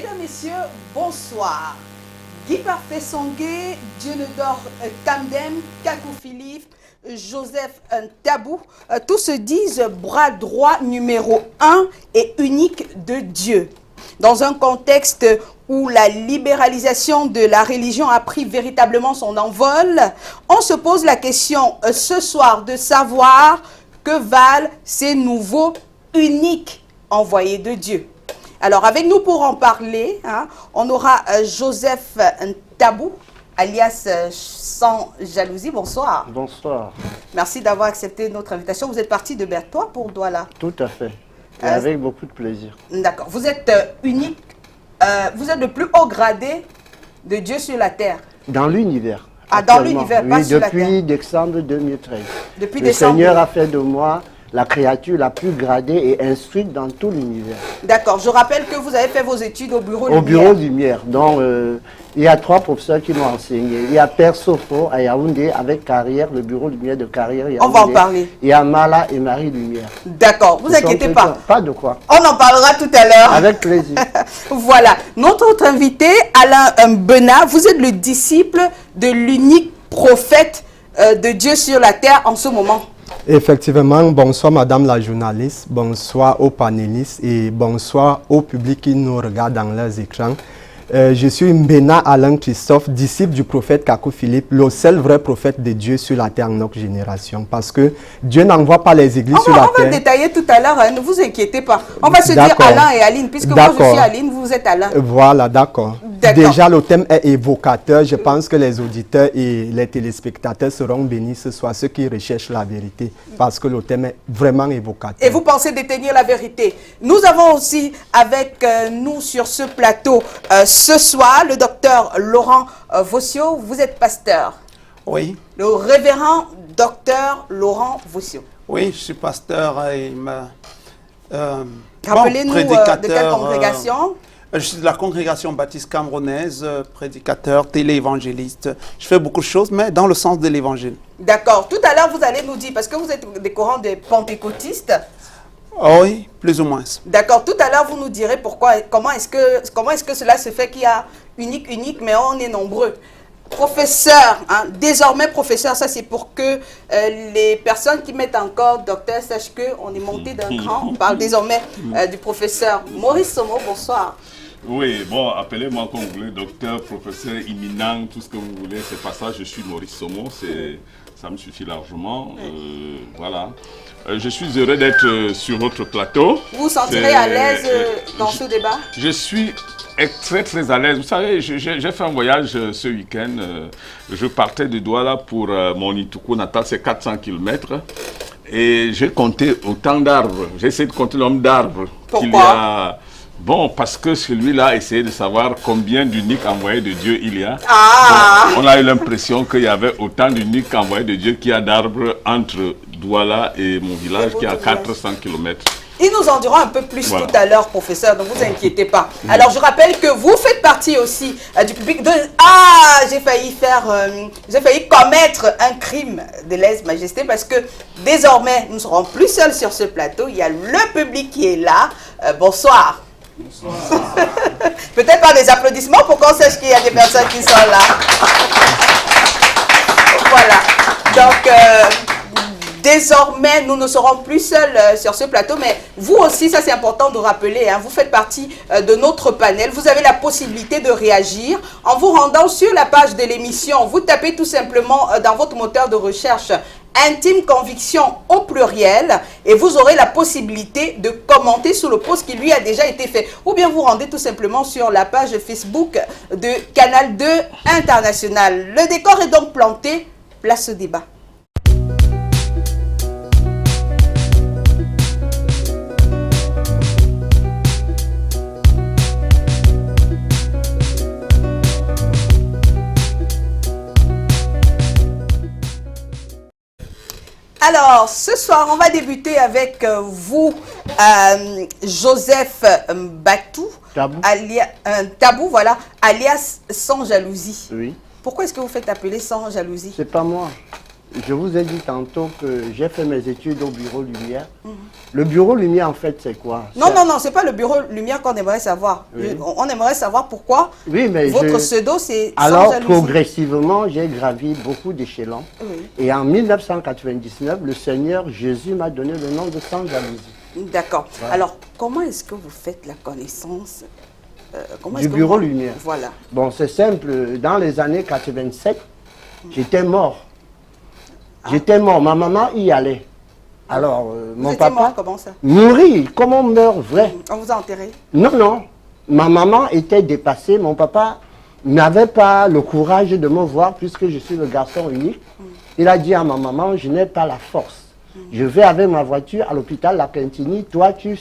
Mesdames, Messieurs, bonsoir. Guy Parfait Sangué, Dionedor Kamdem, Kakou Philippe, Joseph Tabou, tous se disent bras droit numéro 1 et unique de Dieu. Dans un contexte où la libéralisation de la religion a pris véritablement son envol, on se pose la question ce soir de savoir que valent ces nouveaux uniques envoyés de Dieu. Alors, avec nous pour en parler, on aura Joseph Tabou, alias Sans Jalousie. Bonsoir. Bonsoir. Merci d'avoir accepté notre invitation. Vous êtes parti de Berthois pour Douala. Tout à fait. Et avec beaucoup de plaisir. D'accord. Vous êtes unique. Vous êtes le plus haut gradé de Dieu sur la terre. Dans l'univers. Ah, dans l'univers, oui, pas sur la terre. depuis décembre 2013. Depuis le décembre. Seigneur a fait de moi la créature la plus gradée et instruite dans tout l'univers. D'accord. Je rappelle que vous avez fait vos études au bureau Lumière. Au bureau Lumière. Donc, il y a 3 professeurs qui m'ont enseigné. Il y a Père Sofo à Yaoundé avec Carrière, le bureau Lumière de Carrière Yaoundé. On va en parler. Il y a Mala et Marie Lumière. D'accord. Vous inquiétez pas. Pas de quoi. On en parlera tout à l'heure. Avec plaisir. Voilà. Notre autre invité, Alain Benat, vous êtes le disciple de l'unique prophète de Dieu sur la terre en ce moment. Effectivement, bonsoir madame la journaliste, bonsoir aux panélistes et bonsoir au public qui nous regarde dans leurs écrans. Je suis Mbena Alain Christophe, disciple du prophète Kakou Philippe, le seul vrai prophète de Dieu sur la terre en notre génération. Parce que Dieu n'envoie pas les églises sur la terre. On va détailler tout à l'heure, ne vous inquiétez pas. On va se dire Alain et Aline, puisque moi je suis Aline, vous êtes Alain. Voilà, d'accord. Déjà, le thème est évocateur. Je pense que les auditeurs et les téléspectateurs seront bénis ce soir, ceux qui recherchent la vérité, parce que le thème est vraiment évocateur. Et vous pensez détenir la vérité. Nous avons aussi avec nous sur ce plateau ce soir le docteur Laurent Vossio. Vous êtes pasteur. Oui. Le révérend docteur Laurent Vossio. Oui, je suis pasteur et rappelez-nous de quelle congrégation? Je suis de la congrégation baptiste camerounaise, prédicateur, téléévangéliste. Je fais beaucoup de choses, mais dans le sens de l'évangile. D'accord. Tout à l'heure, vous allez nous dire, parce que vous êtes des courants des pentecôtistes. Oui, plus ou moins. D'accord. Tout à l'heure, vous nous direz comment est-ce que cela se fait qu'il y a unique, mais on est nombreux. Professeur, désormais professeur, ça c'est pour que les personnes qui mettent encore docteur sachent qu'on est monté d'un cran. On parle désormais du professeur Maurice Somo. Bonsoir. Oui, bon, appelez-moi comme vous voulez, docteur, professeur, éminent, tout ce que vous voulez, c'est pas ça, je suis Maurice Somo, ça me suffit largement, voilà. Je suis heureux d'être sur votre plateau. Vous vous sentirez à l'aise dans ce débat? Je suis très à l'aise. Vous savez, j'ai fait un voyage ce week-end, je partais de Douala pour mon Ituku natal, c'est 400 km. Et j'ai compté autant d'arbres, j'ai essayé de compter le nombre d'arbres qu'il y a. Bon, parce que celui-là a essayé de savoir combien d'uniques envoyés de Dieu il y a. Bon, on a eu l'impression qu'il y avait autant d'uniques envoyés de Dieu qu'il y a d'arbres entre Douala et mon village qui est à 400 km. Ils nous en diront un peu plus tout à l'heure, professeur, ne vous inquiétez pas. Alors, je rappelle que vous faites partie aussi du public de... Ah, j'ai failli commettre un crime de lèse-majesté parce que désormais, nous ne serons plus seuls sur ce plateau. Il y a le public qui est là. Bonsoir. Bonsoir. Peut-être pas des applaudissements pour qu'on sache qu'il y a des personnes qui sont là. Voilà. Donc, désormais, nous ne serons plus seuls sur ce plateau, mais vous aussi, ça c'est important de rappeler, vous faites partie de notre panel. Vous avez la possibilité de réagir en vous rendant sur la page de l'émission. Vous tapez tout simplement dans votre moteur de recherche Intime Conviction au pluriel et vous aurez la possibilité de commenter sous le post qui lui a déjà été fait. Ou bien vous rendez tout simplement sur la page Facebook de Canal 2 International. Le décor est donc planté, place au débat. Alors, ce soir, on va débuter avec vous, Joseph Tabou, voilà, alias Sans Jalousie. Oui. Pourquoi est-ce que vous faites appeler Sans Jalousie? C'est pas moi. je vous ai dit tantôt que j'ai fait mes études au Bureau Lumière. Le Bureau Lumière, en fait, c'est quoi? Non, non, non, c'est pas le Bureau Lumière qu'on aimerait savoir. Oui. On aimerait savoir pourquoi votre pseudo, c'est Alors, progressivement, j'ai gravi beaucoup d'échelons. Oui. Et en 1999, le Seigneur Jésus m'a donné le nom de Sans Jalousie. D'accord. Voilà. Alors, comment est-ce que vous faites la connaissance du Bureau Lumière? Voilà. Bon, c'est simple. Dans les années 87, j'étais mort. J'étais mort. Ma maman y allait. Alors, mon papa... mort, comment ça? Mourir, comme on meurt vrai. On vous a enterré? Non, non. Ma maman était dépassée. Mon papa n'avait pas le courage de me voir puisque je suis le garçon unique. Il a dit à ma maman, je n'ai pas la force. Je vais avec ma voiture à l'hôpital La Quintini. Toi, tu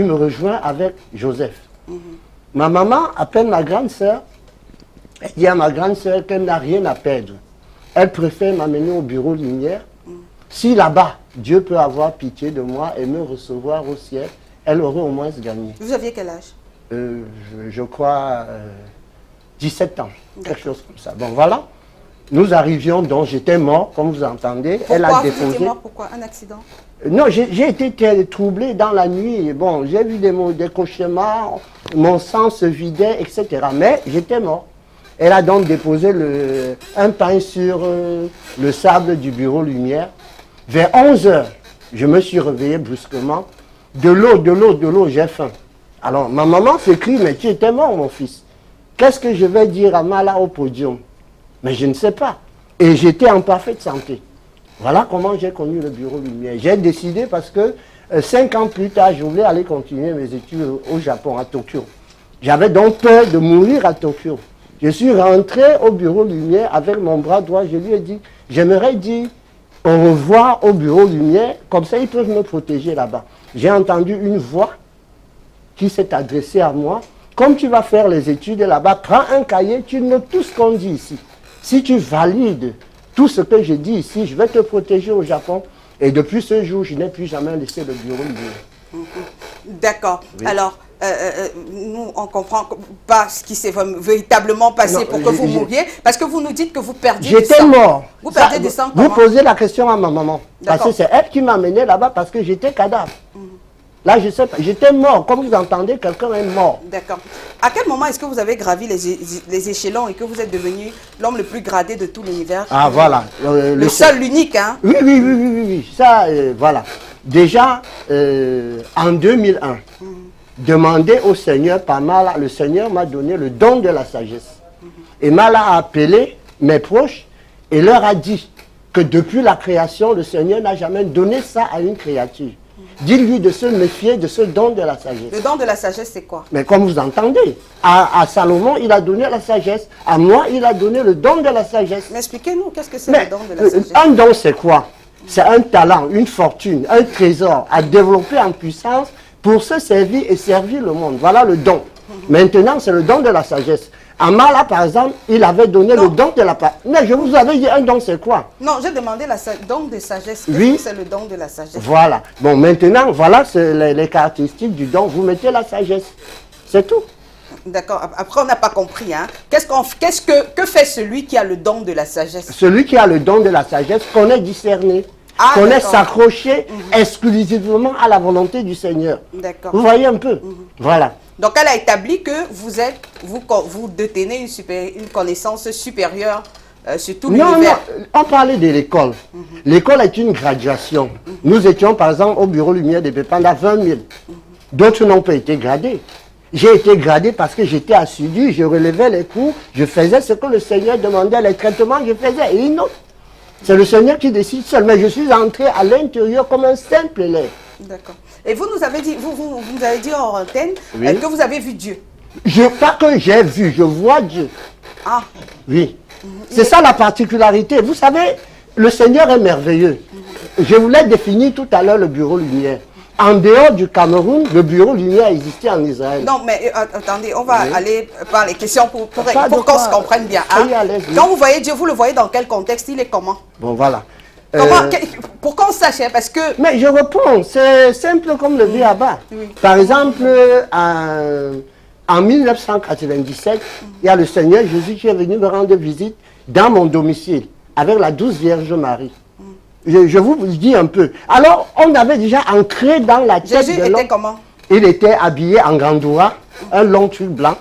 me rejoins avec Joseph. Ma maman appelle ma grande sœur. Elle dit à ma grande sœur qu'elle n'a rien à perdre. Elle préfère m'amener au Bureau Lumière. Si là-bas, Dieu peut avoir pitié de moi et me recevoir au ciel, elle aurait au moins gagné. Vous aviez quel âge? Je crois 17 ans, quelque chose comme ça. Bon, voilà. Nous arrivions donc, j'étais mort, comme vous entendez. Pourquoi elle a déposé. Vous étiez mort? Pourquoi? Un accident? Non, j'ai été troublé dans la nuit. Bon, j'ai vu des cauchemars, mon sang se vidait, etc. Mais j'étais mort. Elle a donc déposé un pain sur le sable du Bureau Lumière. Vers 11 h, je me suis réveillé brusquement. De l'eau, j'ai faim. Alors, ma maman s'écrie, mais tu étais mort, mon fils. Qu'est-ce que je vais dire à Mala au podium? Mais je ne sais pas. Et j'étais en parfaite santé. Voilà comment j'ai connu le Bureau Lumière. J'ai décidé parce que 5 ans plus tard, je voulais aller continuer mes études au Japon, à Tokyo. J'avais donc peur de mourir à Tokyo. Je suis rentré au Bureau Lumière avec mon bras droit. Je lui ai dit, j'aimerais dire au revoir au Bureau Lumière, comme ça ils peuvent me protéger là-bas. J'ai entendu une voix qui s'est adressée à moi. Comme tu vas faire les études là-bas, prends un cahier, tu notes tout ce qu'on dit ici. Si tu valides tout ce que je dis ici, je vais te protéger au Japon. Et depuis ce jour, je n'ai plus jamais laissé le Bureau Lumière. D'accord. Oui. Alors, nous, on ne comprend pas ce qui s'est véritablement passé pour que vous mouriez, parce que vous nous dites que vous perdiez du sang. J'étais mort. Vous perdiez du sang comment? Vous posez la question à ma maman. Parce que c'est elle qui m'a amené là-bas parce que j'étais cadavre. Là, je sais pas, j'étais mort. Comme vous entendez, quelqu'un est mort. D'accord. À quel moment est-ce que vous avez gravi les échelons et que vous êtes devenu l'homme le plus gradé de tout l'univers? Ah, voilà. Le seul, l'unique, hein? Oui, oui, oui, oui, oui. Ça, voilà. Déjà, en 2001, demandé au Seigneur par Mala, le Seigneur m'a donné le don de la sagesse. Et Mala a appelé mes proches et leur a dit que depuis la création, le Seigneur n'a jamais donné ça à une créature. Dis-lui de se méfier de ce don de la sagesse. Le don de la sagesse, c'est quoi? Mais comme vous entendez, à Salomon, il a donné la sagesse. À moi, il a donné le don de la sagesse. Mais expliquez-nous, qu'est-ce que c'est le don de la sagesse? Un don, c'est quoi? C'est un talent, une fortune, un trésor à développer en puissance pour se servir et servir le monde. Voilà le don. Maintenant, c'est le don de la sagesse. Amala, par exemple, il avait donné le don de la... Mais je vous avais dit, un don, c'est quoi? Non, j'ai demandé le don de sagesse. Oui. C'est le don de la sagesse. Voilà. Bon, maintenant, voilà les caractéristiques du don. Vous mettez la sagesse. C'est tout. D'accord. Après, on n'a pas compris. Hein. Que fait celui qui a le don de la sagesse? Celui qui a le don de la sagesse connaît discerner. Connaît s'accrocher exclusivement à la volonté du Seigneur. D'accord. Vous voyez un peu? Voilà. Donc, elle a établi que vous détenez une connaissance supérieure sur tout l'univers. Non, on parlait de l'école. L'école est une graduation. Nous étions, par exemple, au Bureau Lumière de Pépanda, 20 000. D'autres n'ont pas été gradés. J'ai été gradé parce que j'étais assidu, je relevais les cours, je faisais ce que le Seigneur demandait, les traitements, je faisais. Et une autre. C'est le Seigneur qui décide seul. Mais je suis entré à l'intérieur comme un simple élève. D'accord. Et vous nous avez dit, vous avez dit en antenne que vous avez vu Dieu. Pas que j'ai vu, je vois Dieu. Ah. Oui. C'est ça la particularité. Vous savez, le Seigneur est merveilleux. Je vous l'ai défini tout à l'heure, le Bureau Lumière. En dehors du Cameroun, le Bureau Lumière existait en Israël. Non, mais attendez, on va aller par les questions pour qu'on se comprenne bien. Hein? Quand vous voyez Dieu, vous le voyez dans quel contexte? Il est comment? Bon, voilà. Pour qu'on sache, hein, parce que... Mais je réponds, c'est simple comme le Béaba. Oui. Par exemple, en 1997, il y a le Seigneur Jésus qui est venu me rendre visite dans mon domicile. avec la douce Vierge Marie. Je vous dis un peu. Alors, on avait déjà ancré dans la tête Jésus de l'homme. était comment? Il était habillé en gandoura, un long truc blanc.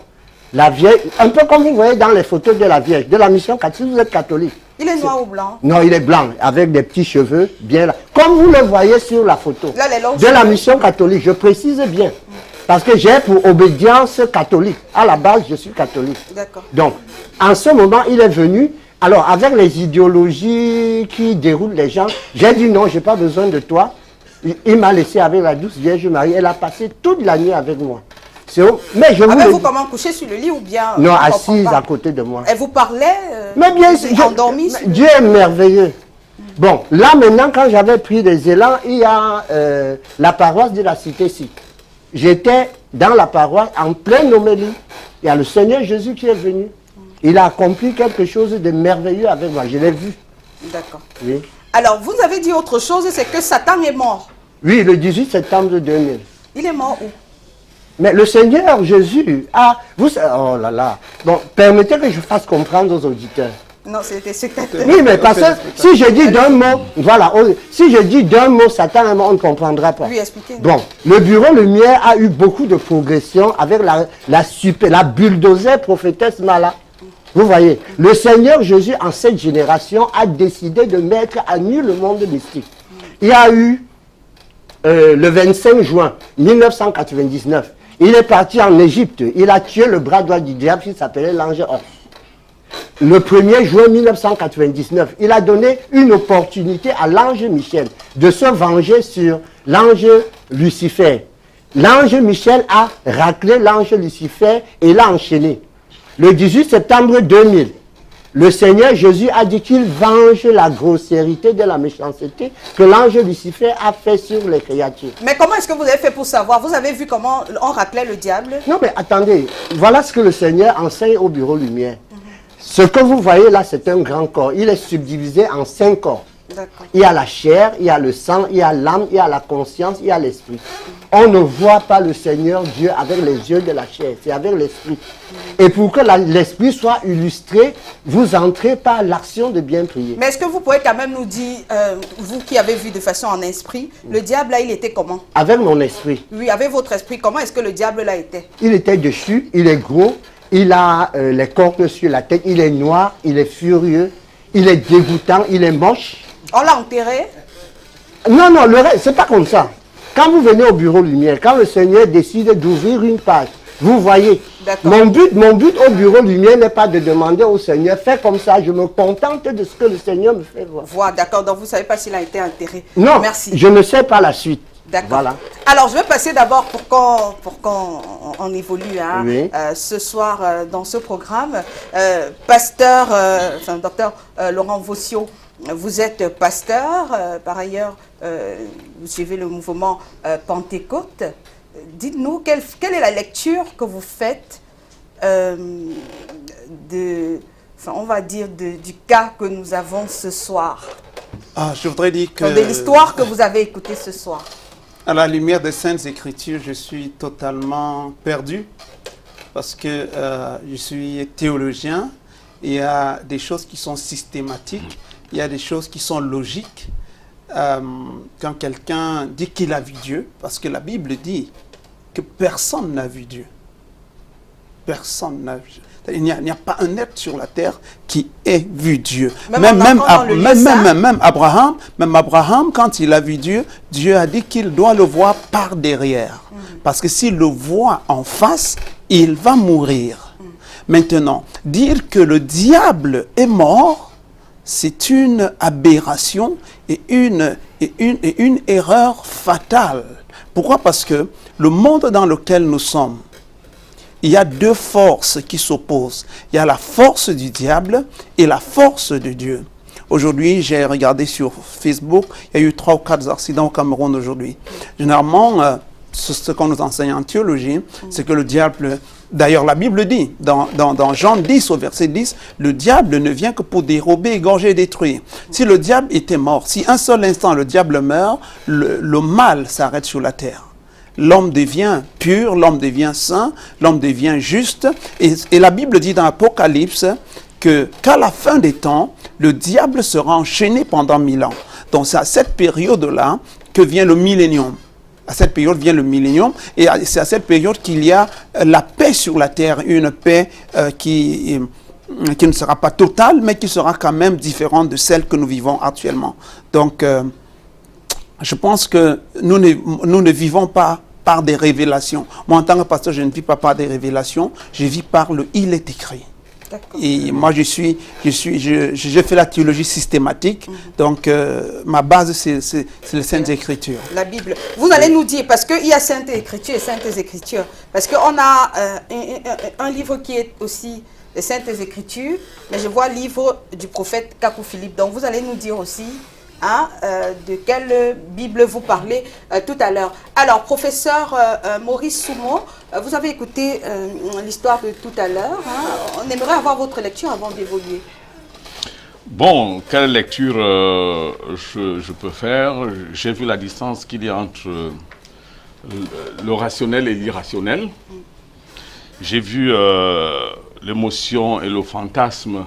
La Vierge, un peu comme vous voyez dans les photos de la Vierge, de la mission catholique, vous êtes catholique. Il est noir ou blanc? Non, il est blanc, avec des petits cheveux, bien là. Comme vous le voyez sur la photo. Là, les longs de la cheveux. mission catholique, je précise bien. Parce que j'ai pour obédience catholique. À la base, je suis catholique. D'accord. Donc, en ce moment, il est venu. Alors, avec les idéologies qui déroulent les gens, j'ai dit non, je n'ai pas besoin de toi. Il m'a laissé avec la douce Vierge Marie. Elle a passé toute la nuit avec moi. Mais je Avez-vous comment couché sur le lit ou bien... Non, assise à côté de moi. Elle vous parlait mais bien sûr, endormie Dieu est merveilleux. Bon, là maintenant, quand j'avais pris des élans, il y a la paroisse de la Cité-ci. J'étais dans la paroisse en pleine homélie. Il y a le Seigneur Jésus qui est venu. Il a accompli quelque chose de merveilleux avec moi. Je l'ai vu. D'accord. Oui. Alors, vous avez dit autre chose, c'est que Satan est mort. Oui, le 18 septembre 2000. Il est mort où? Mais le Seigneur Jésus a... oh là là. Bon, permettez que je fasse comprendre aux auditeurs. Non, c'était Oui, mais parce que si je dis d'un mot, voilà, si je dis d'un mot, Satan, on ne comprendra pas. Oui, expliquez. Bon, le Bureau Lumière a eu beaucoup de progression avec la bulldozer prophétesse Mala. Vous voyez, le Seigneur Jésus, en cette génération, a décidé de mettre à nu le monde mystique. Il y a eu, le 25 juin 1999, il est parti en Égypte. Il a tué le bras droit du diable qui s'appelait l'ange Or. Le 1er juin 1999, il a donné une opportunité à l'ange Michel de se venger sur l'ange Lucifer. L'ange Michel a raclé l'ange Lucifer et l'a enchaîné. Le 18 septembre 2000, le Seigneur Jésus a dit qu'il venge la grossièreté de la méchanceté que l'ange Lucifer a fait sur les créatures. Mais comment est-ce que vous avez fait pour savoir? Vous avez vu comment on raclait le diable? Non mais attendez, voilà ce que le Seigneur enseigne au Bureau Lumière. Ce que vous voyez là, c'est un grand corps. Il est subdivisé en 5 corps. Il y a la chair, il y a le sang, il y a l'âme, il y a la conscience, il y a l'esprit. On ne voit pas le Seigneur Dieu avec les yeux de la chair, c'est avec l'esprit. Et pour que l'esprit soit illustré, vous entrez par l'action de bien prier. Mais est-ce que vous pouvez quand même nous dire, vous qui avez vu de façon en esprit, le diable là, il était comment? Avec mon esprit. Oui, avec votre esprit, comment est-ce que le diable là était? Il était dessus, il est gros, il a les cornes sur la tête, il est noir, il est furieux, il est dégoûtant, il est moche. On l'a enterré? Non, non, le reste, c'est pas comme ça. Quand vous venez au Bureau Lumière, quand le Seigneur décide d'ouvrir une page, vous voyez, mon but au Bureau Lumière n'est pas de demander au Seigneur, fais comme ça, je me contente de ce que le Seigneur me fait voir. Voilà, d'accord, donc vous ne savez pas s'il a été enterré. Non, merci. Je ne sais pas la suite. D'accord. Voilà. Alors, je vais passer d'abord pour qu'on évolue hein, oui. Ce soir dans ce programme. Pasteur, docteur Laurent Vossio, vous êtes pasteur, par ailleurs, vous suivez le mouvement Pentecôte. Dites-nous, quelle est la lecture que vous faites on va dire, du cas que nous avons ce soir? Je voudrais dire que... De l'histoire que vous avez écoutée ce soir. À la lumière des Saintes Écritures, je suis totalement perdu parce que je suis théologien. Il y a des choses qui sont systématiques, il y a des choses qui sont logiques. Quand quelqu'un dit qu'il a vu Dieu, parce que la Bible dit que personne n'a vu Dieu. Personne n'a vu Dieu. Il n'y a pas un être sur la terre qui ait vu Dieu. Même Abraham, quand il a vu Dieu, Dieu a dit qu'il doit le voir par derrière. Parce que s'il le voit en face, il va mourir. Maintenant, dire que le diable est mort, c'est une aberration et une erreur fatale. Pourquoi? Parce que le monde dans lequel nous sommes, il y a deux forces qui s'opposent. Il y a la force du diable et la force de Dieu. Aujourd'hui, j'ai regardé sur Facebook, il y a eu 3 ou 4 accidents au Cameroun aujourd'hui. Généralement, ce qu'on nous enseigne en théologie, c'est que le diable... D'ailleurs, la Bible dit, dans Jean 10 au verset 10, le diable ne vient que pour dérober, égorger et détruire. Si le diable était mort, si un seul instant le diable meurt, le mal s'arrête sur la terre. L'homme devient pur, l'homme devient saint, l'homme devient juste. Et la Bible dit dans l'Apocalypse qu'à la fin des temps, le diable sera enchaîné pendant 1000 ans. Donc c'est à cette période-là que vient le millénium. À cette période vient le millénium, et c'est à cette période qu'il y a la paix sur la terre, une paix qui ne sera pas totale, mais qui sera quand même différente de celle que nous vivons actuellement. Donc, je pense que nous ne vivons pas par des révélations. Moi, en tant que pasteur, je ne vis pas par des révélations, je vis par le « il est écrit ». Et moi, je fais la théologie systématique, donc ma base, c'est les Saintes Écritures. La Bible. Vous allez nous dire, parce qu'il y a Saintes Écritures et Saintes Écritures, parce qu'on a un livre qui est aussi les Saintes Écritures, mais je vois le livre du prophète Kakou Philippe. Donc, vous allez nous dire aussi de quelle Bible vous parlez tout à l'heure. Alors, professeur Maurice Soumo, vous avez écouté l'histoire de tout à l'heure. On aimerait avoir votre lecture avant d'évoluer. Bon, quelle lecture je peux faire? J'ai vu la distance qu'il y a entre le rationnel et l'irrationnel. J'ai vu l'émotion et le fantasme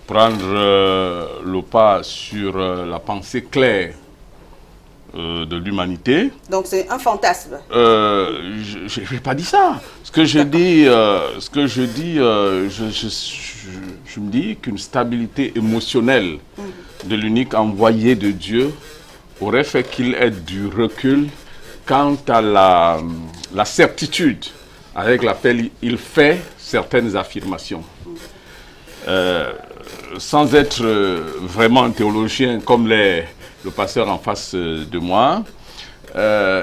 prendre le pas sur la pensée claire de l'humanité. Donc c'est un fantasme. Je n'ai pas dit ça. Ce que je dis, je me dis qu'une stabilité émotionnelle de l'unique envoyé de Dieu aurait fait qu'il ait du recul quant à la certitude avec laquelle il fait certaines affirmations. Sans être vraiment un théologien comme le pasteur en face de moi,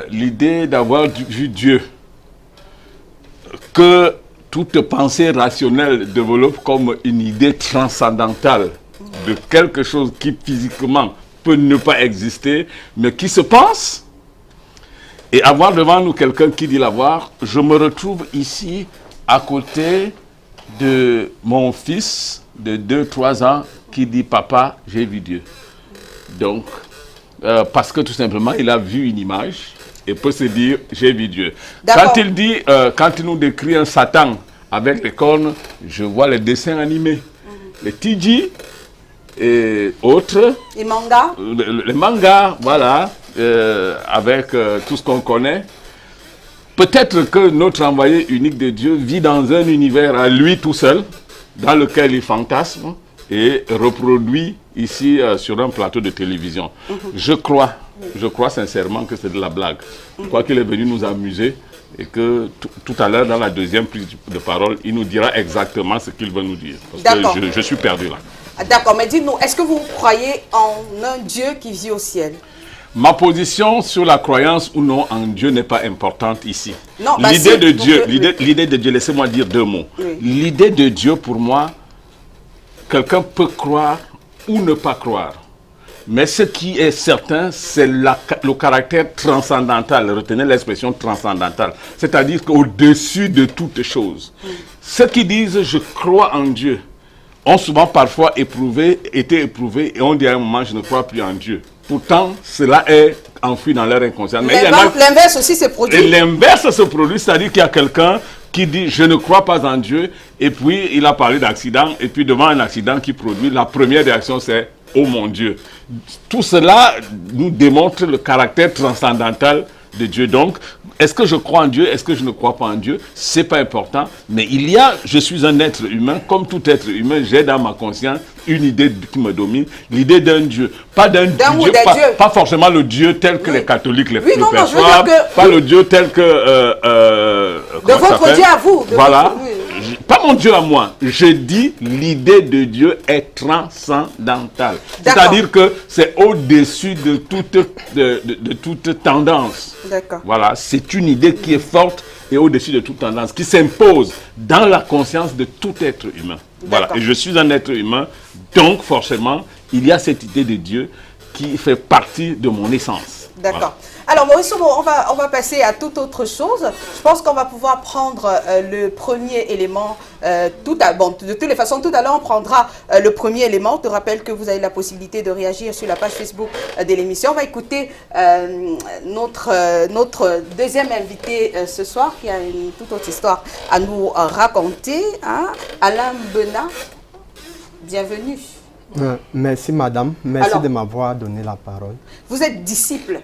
l'idée d'avoir vu Dieu, que toute pensée rationnelle développe comme une idée transcendantale de quelque chose qui physiquement peut ne pas exister, mais qui se pense, et avoir devant nous quelqu'un qui dit l'avoir, je me retrouve ici à côté de mon fils de 2-3 ans qui dit « Papa, j'ai vu Dieu ». Donc, parce que tout simplement, il a vu une image et peut se dire « J'ai vu Dieu ». Quand il dit, quand il nous décrit un Satan avec les cornes, je vois les dessins animés, les TG et autres. Les mangas. Les mangas, voilà, avec tout ce qu'on connaît. Peut-être que notre envoyé unique de Dieu vit dans un univers à lui tout seul, dans lequel il fantasme et reproduit ici sur un plateau de télévision. Je crois sincèrement que c'est de la blague. Je crois qu'il est venu nous amuser et que tout à l'heure, dans la deuxième prise de parole, il nous dira exactement ce qu'il veut nous dire. Parce que je suis perdu là. D'accord, mais dites-nous, est-ce que vous croyez en un Dieu qui vit au ciel? Ma position sur la croyance ou non en Dieu n'est pas importante ici. L'idée de Dieu, laissez-moi dire 2 mots. Oui. L'idée de Dieu, pour moi, quelqu'un peut croire ou ne pas croire. Mais ce qui est certain, c'est le caractère transcendantal. Retenez l'expression transcendantale. C'est-à-dire qu'au-dessus de toutes choses. Ceux qui disent « je crois en Dieu » ont souvent parfois été éprouvés et ont dit à un moment « je ne crois plus en Dieu ». Pourtant, cela est enfoui dans leur inconscient. L'inverse aussi se produit. Et l'inverse se produit, c'est-à-dire qu'il y a quelqu'un qui dit « je ne crois pas en Dieu » et puis il a parlé d'accident et puis devant un accident qui produit, la première réaction c'est « oh mon Dieu ». Tout cela nous démontre le caractère transcendantal de Dieu. Donc, est-ce que je crois en Dieu? Est-ce que je ne crois pas en Dieu? C'est pas important. Mais je suis un être humain. Comme tout être humain, j'ai dans ma conscience une idée qui me domine. L'idée d'un Dieu. Pas d'un Dieu, pas forcément le Dieu tel que les catholiques le perçoivent. Pas le Dieu tel que... de votre Dieu à vous. Voilà. Pas mon Dieu à moi. Je dis l'idée de Dieu est transcendantale. C'est-à-dire que c'est au-dessus de toute tendance. Voilà, c'est une idée qui est forte et au-dessus de toute tendance, qui s'impose dans la conscience de tout être humain. Voilà, et je suis un être humain, donc forcément, il y a cette idée de Dieu qui fait partie de mon essence. D'accord. Voilà. Alors Maurice, on va passer à toute autre chose. Je pense qu'on va pouvoir prendre le premier élément. De toutes les façons, tout à l'heure, on prendra le premier élément. Je te rappelle que vous avez la possibilité de réagir sur la page Facebook de l'émission. On va écouter notre deuxième invité ce soir qui a une toute autre histoire à nous raconter. Alain Benat. Bienvenue. Merci madame, merci de m'avoir donné la parole. Vous êtes disciple?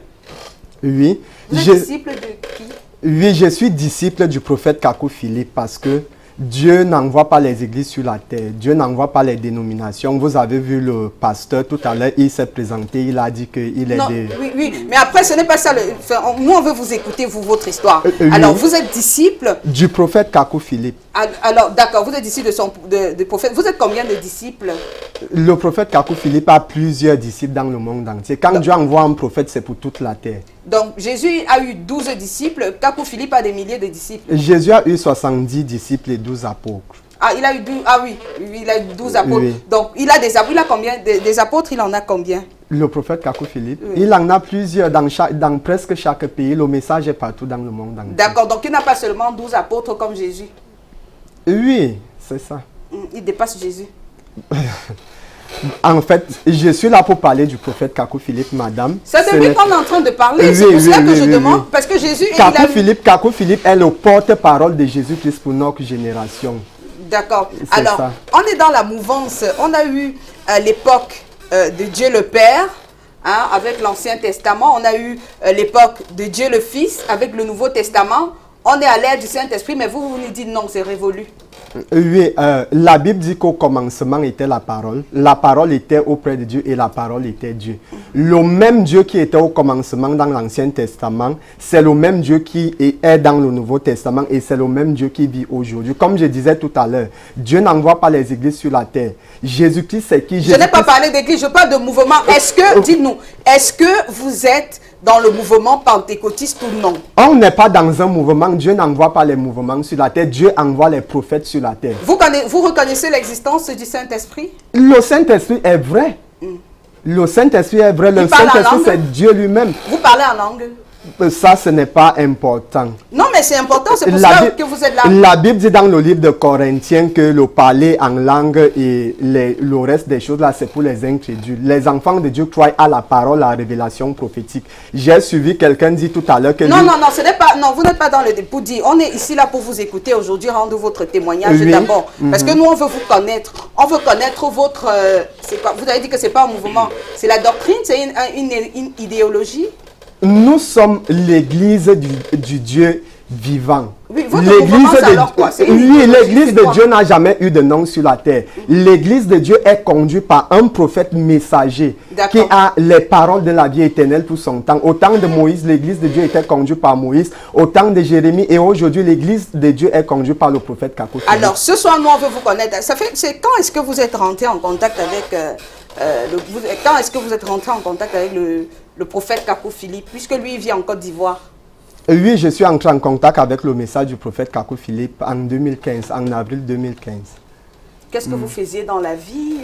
Oui. Vous êtes disciple de qui? Oui, je suis disciple du prophète Kakou Philippe parce que Dieu n'envoie pas les églises sur la terre. Dieu n'envoie pas les dénominations. Vous avez vu le pasteur tout à l'heure, il s'est présenté, il a dit qu'il est des... Oui, mais après ce n'est pas ça. Nous, on veut vous écouter, votre histoire. Alors, vous êtes disciple du prophète Kakou Philippe. Alors, d'accord, vous êtes disciple de prophète. Vous êtes combien de disciples? Le prophète Kakou Philippe a plusieurs disciples dans le monde entier. Quand Dieu envoie un prophète, c'est pour toute la terre. Donc, Jésus a eu 12 disciples. Kakou Philippe a des milliers de disciples. Jésus a eu 70 disciples et 12 apôtres. Ah, il a eu 12, il a eu 12 apôtres. Oui. Donc, il a des apôtres. Il a combien des apôtres? Il en a combien? Le prophète Kakou Philippe, il en a plusieurs dans presque chaque pays. Le message est partout dans le monde entier. D'accord, donc il n'a pas seulement 12 apôtres comme Jésus. Oui, c'est ça. Il dépasse Jésus. En fait, je suis là pour parler du prophète Kakou Philippe, madame. C'est de lui qu'on est en train de parler, c'est pour cela que je demande, parce que Jésus... Kakou Philippe est le porte-parole de Jésus-Christ pour notre génération. D'accord. Alors, on est dans la mouvance, on a eu l'époque de Dieu le Père, hein, avec l'Ancien Testament, on a eu l'époque de Dieu le Fils, avec le Nouveau Testament, on est à l'ère du Saint-Esprit, mais vous nous dites non, c'est révolu. Oui, la Bible dit qu'au commencement était la parole était auprès de Dieu et la parole était Dieu. Le même Dieu qui était au commencement dans l'Ancien Testament, c'est le même Dieu qui est dans le Nouveau Testament et c'est le même Dieu qui vit aujourd'hui. Comme je disais tout à l'heure, Dieu n'envoie pas les églises sur la terre. Jésus-Christ, c'est qui? Je n'ai pas parlé d'église, je parle de mouvement. Est-ce que, dites-nous, est-ce que vous êtes dans le mouvement pentecôtiste ou non? On n'est pas dans un mouvement. Dieu n'envoie pas les mouvements sur la terre. Dieu envoie les prophètes sur la terre. Vous reconnaissez l'existence du Saint-Esprit? Le Saint-Esprit est vrai. Le Saint-Esprit est vrai. Le Saint-Esprit, c'est Dieu lui-même. Vous parlez en langue? Ça, ce n'est pas important. Non, mais c'est important, c'est pour ça que vous êtes là. La Bible dit dans le livre de Corinthiens que le parler en langue et le reste des choses là, c'est pour les incrédules. Les enfants de Dieu croient à la parole, à la révélation prophétique. J'ai suivi quelqu'un dit tout à l'heure que... Non, ce n'est pas... Non, vous n'êtes pas dans le dépôt dit. On est ici là pour vous écouter aujourd'hui, rendre votre témoignage d'abord. Parce que nous, on veut vous connaître. On veut connaître votre... vous avez dit que ce n'est pas un mouvement. C'est la doctrine, c'est une idéologie. Nous sommes l'église du Dieu vivant. Oui, l'église de Dieu n'a jamais eu de nom sur la terre. L'église de Dieu est conduite par un prophète messager qui a les paroles de la vie éternelle pour son temps. Au temps de Moïse, l'église de Dieu était conduite par Moïse. Au temps de Jérémie et aujourd'hui, l'église de Dieu est conduite par le prophète Kakou Philippe. Alors, ce soir, nous, on veut vous connaître. Quand est-ce que vous êtes rentré en contact avec... quand est-ce que vous êtes rentré en contact avec le prophète Kakou Philippe, puisque lui, il vit en Côte d'Ivoire? Oui, je suis entré en contact avec le message du prophète Kakou Philippe en 2015, en avril 2015. Qu'est-ce que vous faisiez dans la vie?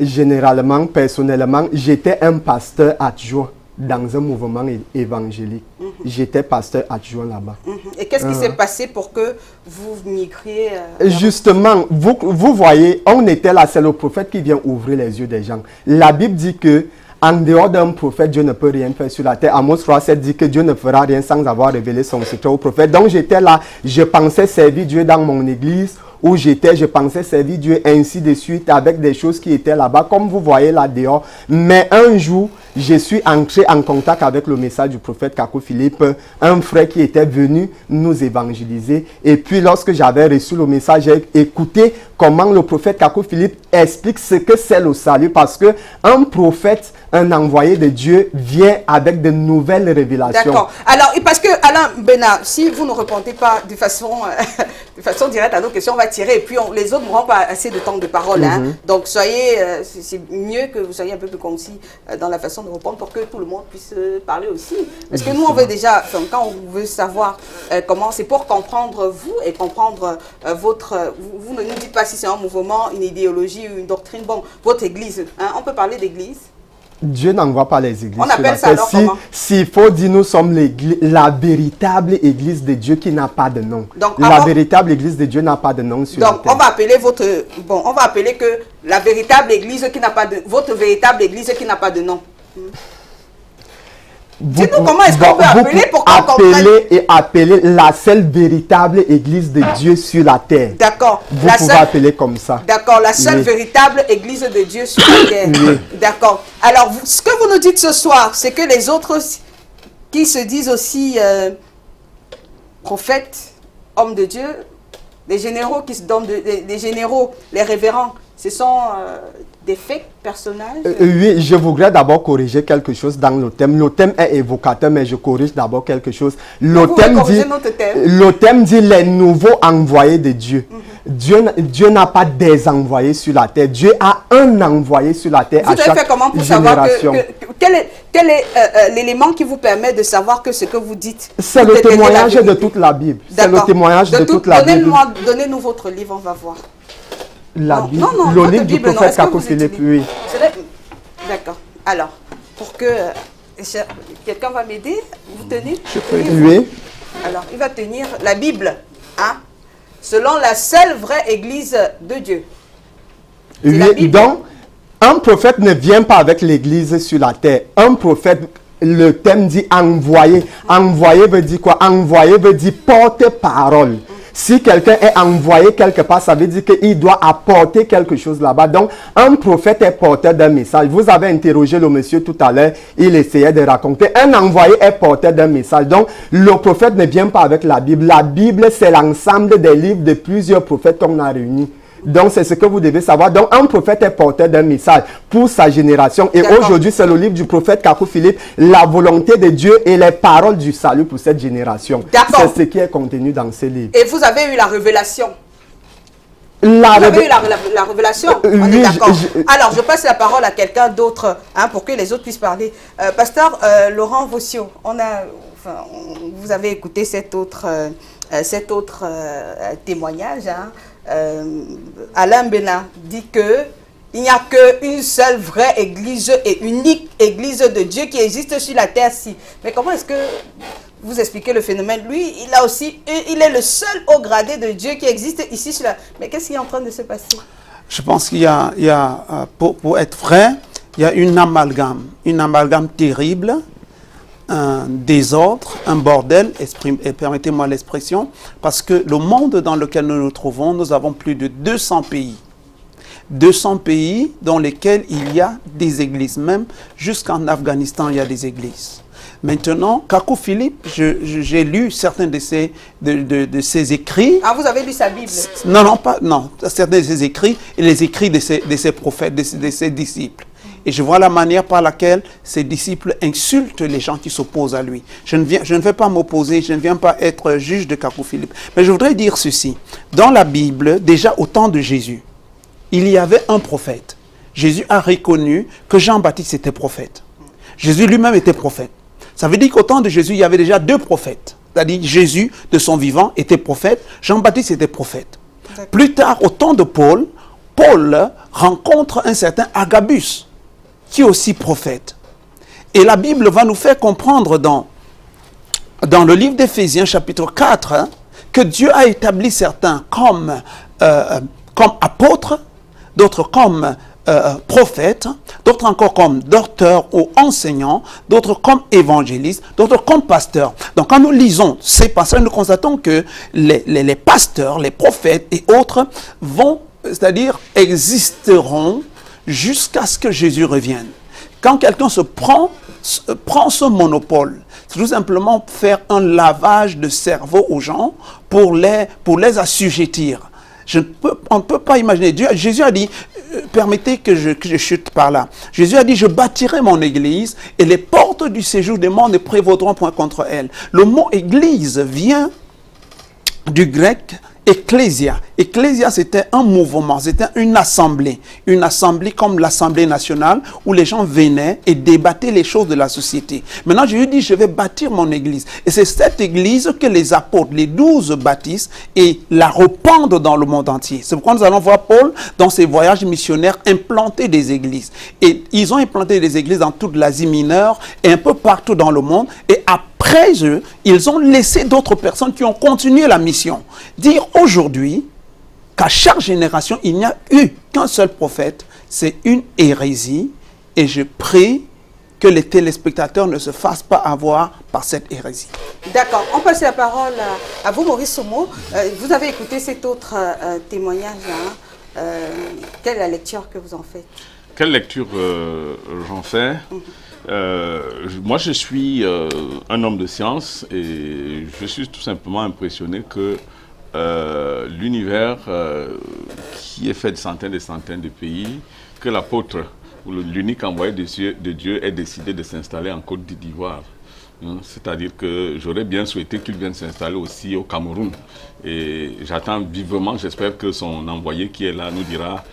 Généralement, personnellement, j'étais un pasteur adjoint dans un mouvement évangélique. J'étais pasteur adjoint là-bas. Et qu'est-ce qui s'est passé pour que vous migriez Justement, vous voyez, on était là, c'est le prophète qui vient ouvrir les yeux des gens. La Bible dit que en dehors d'un prophète, Dieu ne peut rien faire sur la terre. Amos 3:7 dit que Dieu ne fera rien sans avoir révélé son secret au prophète. Donc j'étais là, je pensais servir Dieu dans mon église où j'étais, je pensais servir Dieu ainsi de suite avec des choses qui étaient là-bas, comme vous voyez là dehors. Mais un jour, je suis entré en contact avec le message du prophète Kakou Philippe, un frère qui était venu nous évangéliser. Et puis lorsque j'avais reçu le message, j'ai écouté comment le prophète Kakou Philippe explique ce que c'est le salut. Parce que un prophète, un envoyé de Dieu, vient avec de nouvelles révélations. D'accord. Alors, parce que Alain Bénard, si vous ne répondez pas de façon directe à nos questions, on va tirer. Et puis les autres n'auront pas assez de temps de parole. Donc soyez, c'est mieux que vous soyez un peu plus concis dans la façon de répondre pour que tout le monde puisse parler aussi. Parce que nous, on veut déjà, quand on veut savoir comment, c'est pour comprendre vous et comprendre votre... Vous ne nous dites pas si c'est un mouvement, une idéologie ou une doctrine. Bon, votre église, on peut parler d'église? Dieu n'envoie pas les églises. On appelle ça alors comment? S'il faut dire, nous sommes la véritable église de Dieu qui n'a pas de nom. Donc, la véritable église de Dieu n'a pas de nom sur la terre. Donc, on va appeler on va appeler que la véritable église qui n'a pas de... Votre véritable église qui n'a pas de nom. Dites-nous comment est-ce qu'on peut appeler pour qu'on comprenne. Appeler la seule véritable église de Dieu sur la terre. D'accord. Vous pouvez appeler comme ça. D'accord, la seule véritable église de Dieu sur la terre. D'accord. Alors, ce que vous nous dites ce soir, c'est que les autres qui se disent aussi prophètes, hommes de Dieu, les généraux qui se donnent, les généraux, les révérends, ce sont des faits personnages. Oui, je voudrais d'abord corriger quelque chose dans le thème. Le thème est évocateur, mais je corrige d'abord quelque chose. Le thème dit les nouveaux envoyés de Dieu. Dieu n'a pas des envoyés sur la terre. Dieu a un envoyé sur la terre à chaque génération. Vous avez fait comment pour savoir quel est l'élément qui vous permet de savoir que ce que vous dites? C'est le témoignage de toute la Bible. C'est le témoignage de toute la Bible. Donnez-nous votre livre, on va voir. La Bible, le livre du prophète Kakou Philippe, oui. D'accord. Alors, pour que quelqu'un va m'aider, vous tenez? Oui. Alors, il va tenir la Bible, hein, selon la seule vraie église de Dieu. Oui, donc, un prophète ne vient pas avec l'église sur la terre. Un prophète, le thème dit envoyé. Envoyé veut dire quoi? Envoyé veut dire porte-parole. Si quelqu'un est envoyé quelque part, ça veut dire qu'il doit apporter quelque chose là-bas. Donc, un prophète est porteur d'un message. Vous avez interrogé le monsieur tout à l'heure, il essayait de raconter. Un envoyé est porteur d'un message. Donc, le prophète ne vient pas avec la Bible. La Bible, c'est l'ensemble des livres de plusieurs prophètes qu'on a réunis. Donc, c'est ce que vous devez savoir. Donc, un prophète est porteur d'un message pour sa génération. Et aujourd'hui, c'est le livre du prophète Kakou Philippe, la volonté de Dieu et les paroles du salut pour cette génération. C'est ce qui est contenu dans ce livre. Et vous avez eu la révélation? Vous avez eu la révélation? On est d'accord. Alors, je passe la parole à quelqu'un d'autre, hein, pour que les autres puissent parler. Pasteur Laurent Vossio, vous avez écouté cet autre témoignage, hein. Alain Bénin dit que il n'y a qu'une seule vraie église et unique église de Dieu qui existe sur la terre-ci. Mais comment est-ce que vous expliquez le phénomène? Lui, il est le seul haut gradé de Dieu qui existe ici sur la... Mais qu'est-ce qui est en train de se passer? Je pense qu'il y a, pour être vrai, il y a une amalgame terrible, un désordre, un bordel, et permettez-moi l'expression, parce que le monde dans lequel nous nous trouvons, nous avons plus de 200 pays. 200 pays dans lesquels il y a des églises, même jusqu'en Afghanistan, il y a des églises. Maintenant, Kakou Philippe, j'ai lu certains de ses écrits. Ah, vous avez lu sa Bible? Non, certains de ses écrits et les écrits de ses prophètes, de ses disciples. Et je vois la manière par laquelle ses disciples insultent les gens qui s'opposent à lui. Je ne vais pas m'opposer, je ne viens pas être juge de Kakou Philippe. Mais je voudrais dire ceci. Dans la Bible, déjà au temps de Jésus, il y avait un prophète. Jésus a reconnu que Jean-Baptiste était prophète. Jésus lui-même était prophète. Ça veut dire qu'au temps de Jésus, il y avait déjà deux prophètes. C'est-à-dire Jésus, de son vivant, était prophète. Jean-Baptiste était prophète. Plus tard, au temps de Paul, Paul rencontre un certain Agabus, qui est aussi prophète. Et la Bible va nous faire comprendre dans le livre d'Éphésiens, chapitre 4, hein, que Dieu a établi certains comme apôtres, d'autres comme prophètes, d'autres encore comme docteurs ou enseignants, d'autres comme évangélistes, d'autres comme pasteurs. Donc quand nous lisons ces passages, nous constatons que les pasteurs, les prophètes et autres c'est-à-dire existeront jusqu'à ce que Jésus revienne. Quand quelqu'un prend ce monopole, c'est tout simplement faire un lavage de cerveau aux gens pour les assujettir. On ne peut pas imaginer. Jésus a dit, permettez que je chute par là. Jésus a dit, je bâtirai mon église et les portes du séjour des morts ne prévaudront point contre elle. Le mot église vient du grec ecclésia. Ecclésia, c'était un mouvement, c'était une assemblée comme l'Assemblée nationale où les gens venaient et débattaient les choses de la société. Maintenant, Jésus dit, je vais bâtir mon église. Et c'est cette église que les apôtres, les 12 bâtissent et la répandent dans le monde entier. C'est pourquoi nous allons voir Paul, dans ses voyages missionnaires, implanter des églises. Et ils ont implanté des églises dans toute l'Asie mineure et un peu partout dans le monde. Et après eux, ils ont laissé d'autres personnes qui ont continué la mission. Dire aujourd'hui qu'à chaque génération, il n'y a eu qu'un seul prophète, c'est une hérésie. Et je prie que les téléspectateurs ne se fassent pas avoir par cette hérésie. D'accord. On passe la parole à vous, Maurice Somo. Vous avez écouté cet autre témoignage. Hein. Quelle est la lecture que vous en faites? Quelle lecture j'en fais? Moi, je suis un homme de science et je suis tout simplement impressionné que l'univers qui est fait de centaines et centaines de pays, que l'apôtre ou l'unique envoyé de Dieu ait décidé de s'installer en Côte d'Ivoire. C'est-à-dire que j'aurais bien souhaité qu'il vienne s'installer aussi au Cameroun. Et j'attends vivement, j'espère que son envoyé qui est là nous dira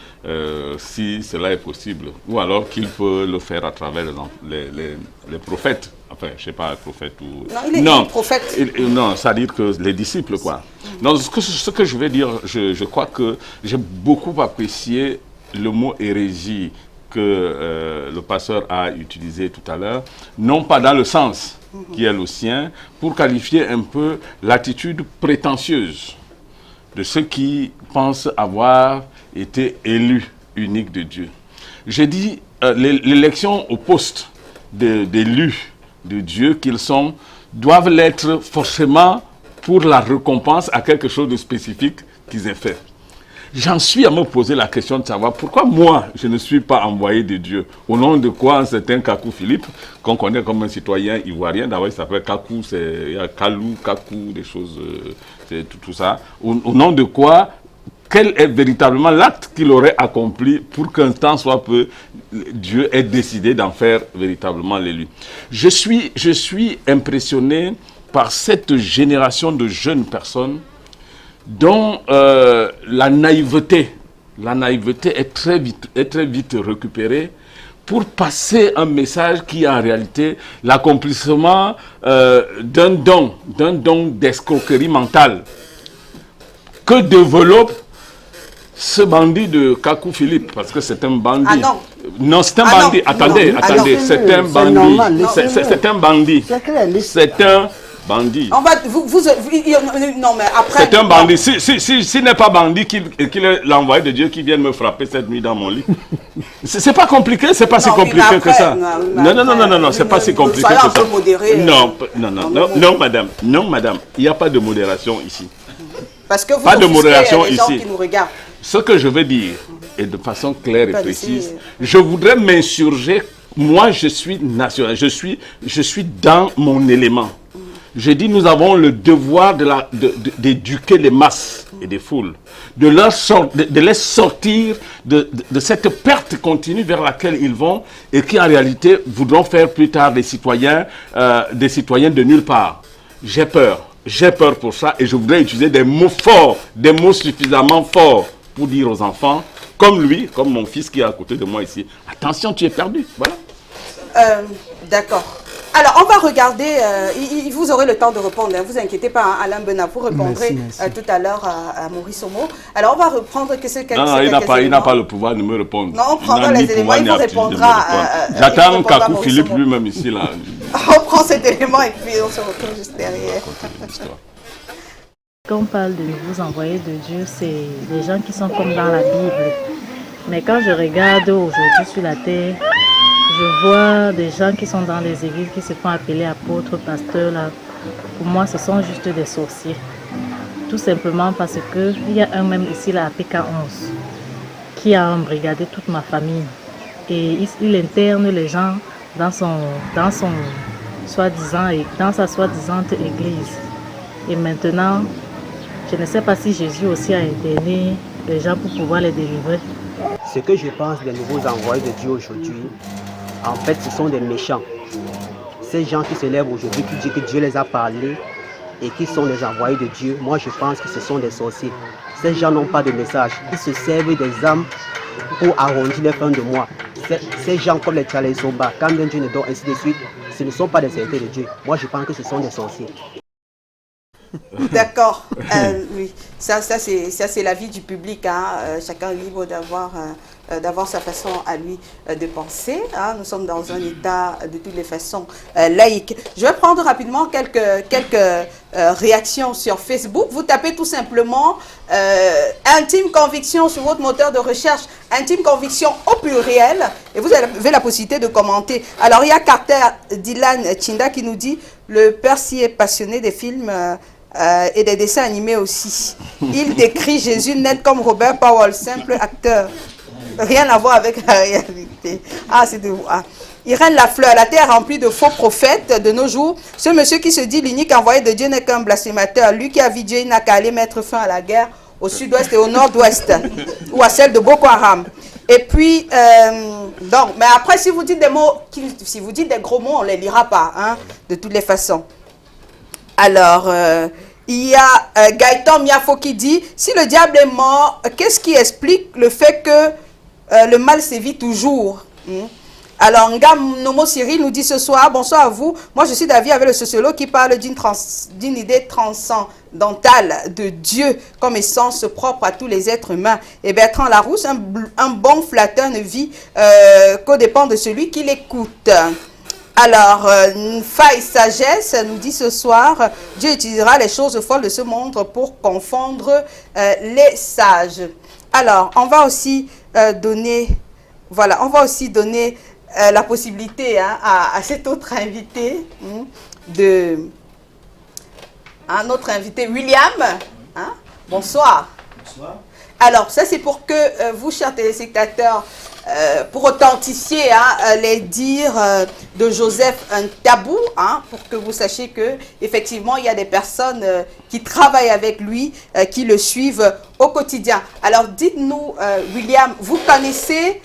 si cela est possible. Ou alors qu'il peut le faire à travers les prophètes. Enfin, je ne sais pas, prophète ou... Non, il est prophète. Non, c'est-à-dire que les disciples, quoi. Donc, ce que je vais dire, je crois que j'ai beaucoup apprécié le mot hérésie que le pasteur a utilisé tout à l'heure, non pas dans le sens qui est le sien, pour qualifier un peu l'attitude prétentieuse de ceux qui pensent avoir été élus uniques de Dieu. J'ai dit l'élection au poste d'élus de Dieu qu'ils sont, doivent l'être forcément pour la récompense à quelque chose de spécifique qu'ils aient fait. J'en suis à me poser la question de savoir pourquoi moi, je ne suis pas envoyé de Dieu. Au nom de quoi un certain Kakou Philippe, qu'on connaît comme un citoyen ivoirien, d'abord il s'appelle Kakou, il y a Kalou, Kakou, des choses, c'est tout ça. Au nom de quoi, quel est véritablement l'acte qu'il aurait accompli pour qu'un temps soit peu, Dieu ait décidé d'en faire véritablement l'élu. Je suis impressionné par cette génération de jeunes personnes dont la naïveté est très vite récupérée pour passer un message qui est en réalité l'accomplissement d'un don d'escroquerie mentale que développe ce bandit de Kakou Philippe, parce que c'est un bandit. Ah non. Non, c'est un bandit. Non. Attendez, c'est un bandit. C'est un bandit. C'est un bandit. On va, non, mais après... C'est un bandit. S'il n'est pas bandit, qu'il est l'envoyé de Dieu qui vient me frapper cette nuit dans mon lit. C'est pas compliqué, c'est pas si compliqué que ça. Non, c'est pas si compliqué que ça. Non, madame. Non, madame. Il n'y a pas de modération ici. Parce que vous pas de modération les gens qui nous regardent. Ce que je veux dire, et de façon claire et précise, je voudrais m'insurger. Moi, je suis national. Je suis dans mon élément. Je dis, nous avons le devoir d'éduquer les masses et des foules, de les sortir de cette perte continue vers laquelle ils vont et qui en réalité voudront faire plus tard des citoyens de nulle part. J'ai peur pour ça et je voudrais utiliser des mots forts, des mots suffisamment forts pour dire aux enfants, comme lui, comme mon fils qui est à côté de moi ici, attention, tu es perdu. Voilà. D'accord. Alors, on va regarder, vous aurez le temps de répondre, ne vous inquiétez pas, hein, Alain Bena, vous répondrez tout à l'heure à Maurice Somo. Alors, on va reprendre Non, il n'a pas le pouvoir de me répondre. Non, on prendra les éléments, il vous répondra. J'attends Kakou Philippe lui-même ici, là. On prend cet élément et puis on se retrouve juste derrière. Quand on parle de nouveaux envoyés de Dieu, c'est des gens qui sont comme dans la Bible. Mais quand je regarde aujourd'hui sur la terre, je vois des gens qui sont dans les églises qui se font appeler apôtres, pasteurs. Là. Pour moi, ce sont juste des sorciers. Tout simplement parce qu'il y a un même ici, la PK11, qui a embrigadé toute ma famille. Et il interne les gens dans son soi-disant, dans sa soi-disant église. Et maintenant, je ne sais pas si Jésus aussi a interné les gens pour pouvoir les délivrer. Ce que je pense des nouveaux envoyés de Dieu aujourd'hui, en fait, ce sont des méchants. Ces gens qui se lèvent aujourd'hui, qui disent que Dieu les a parlé et qui sont les envoyés de Dieu, moi je pense que ce sont des sorciers. Ces gens n'ont pas de message. Ils se servent des âmes pour arrondir les fins de mois. Ces gens comme les Tchalé Somba, Camden Dieu ne dort, ainsi de suite, ce ne sont pas des serviteurs de Dieu. Moi je pense que ce sont des sorciers. D'accord, oui, ça c'est l'avis du public, hein. Chacun est libre d'avoir sa façon à lui de penser, hein. Nous sommes dans un état de toutes les façons laïque. Je vais prendre rapidement quelques réactions sur Facebook. Vous tapez tout simplement un intime conviction sur votre moteur de recherche, intime conviction au pluriel, et vous avez la possibilité de commenter. Alors, il y a Carter Dylan Chinda qui nous dit, le père s'y est passionné des films et des dessins animés aussi. Il décrit Jésus net comme Robert Powell, simple acteur. Rien à voir avec la réalité. Ah, c'est de vous. Ah. Irène Lafleur, la terre remplie de faux prophètes de nos jours. Ce monsieur qui se dit l'unique envoyé de Dieu n'est qu'un blasphémateur. Lui qui a vu Dieu, il n'a qu'à aller mettre fin à la guerre au sud-ouest et au nord-ouest, ou à celle de Boko Haram. Et puis, donc, mais après, si vous dites des mots, si vous dites des gros mots, on ne les lira pas, hein, de toutes les façons. Alors, il y a Gaëtan Miafo qui dit, si le diable est mort, qu'est-ce qui explique le fait que le mal sévit toujours? Alors, Ngam Nomo Cyril nous dit ce soir, bonsoir à vous. Moi, je suis d'avis avec le sociologue qui parle d'une idée transcendantale de Dieu comme essence propre à tous les êtres humains. Et Bertrand Larousse, un bon flatteur ne vit qu'au dépend de celui qui l'écoute. Alors, Faille Sagesse nous dit ce soir, Dieu utilisera les choses folles de ce monde pour confondre les sages. Alors, on va aussi donner, voilà, on va aussi donner la possibilité, hein, à cet autre invité, notre invité William. Hein? Bonsoir. Bonsoir. Alors, ça c'est pour que vous, chers téléspectateurs, pour authentifier les dires de Joseph Ntabou, hein, pour que vous sachiez que effectivement il y a des personnes qui travaillent avec lui, qui le suivent au quotidien. Alors, dites-nous, William, vous connaissez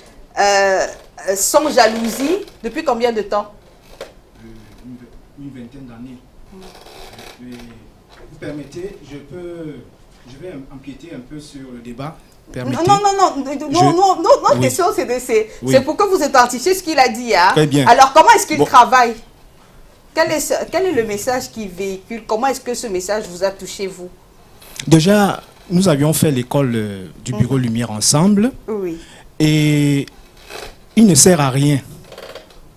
Sans Jalousie depuis combien de temps? Une vingtaine d'années. Vous permettez, je vais empiéter un peu sur le débat. Permettez. Notre question c'est pour que vous authentifiez ce qu'il a dit. Hein? Très bien. Alors, comment est-ce qu'il travaille? Quel est le message qu'il véhicule? Comment est-ce que ce message vous a touché, vous? Déjà, nous avions fait l'école du Bureau Lumière ensemble. Oui. Et il ne sert à rien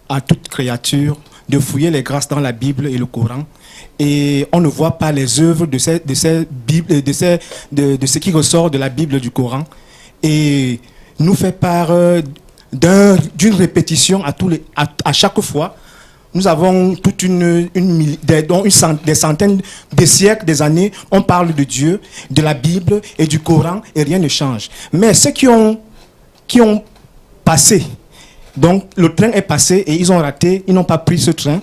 à toute créature de fouiller les grâces dans la Bible et le Coran. Et on ne voit pas les œuvres de ce qui ressort de la Bible et du Coran. Et nous fait part d'une répétition à chaque fois. Nous avons toute des centaines de siècles, des années, on parle de Dieu, de la Bible et du Coran et rien ne change. Mais ceux qui ont passé, donc le train est passé et ils ont raté, ils n'ont pas pris ce train.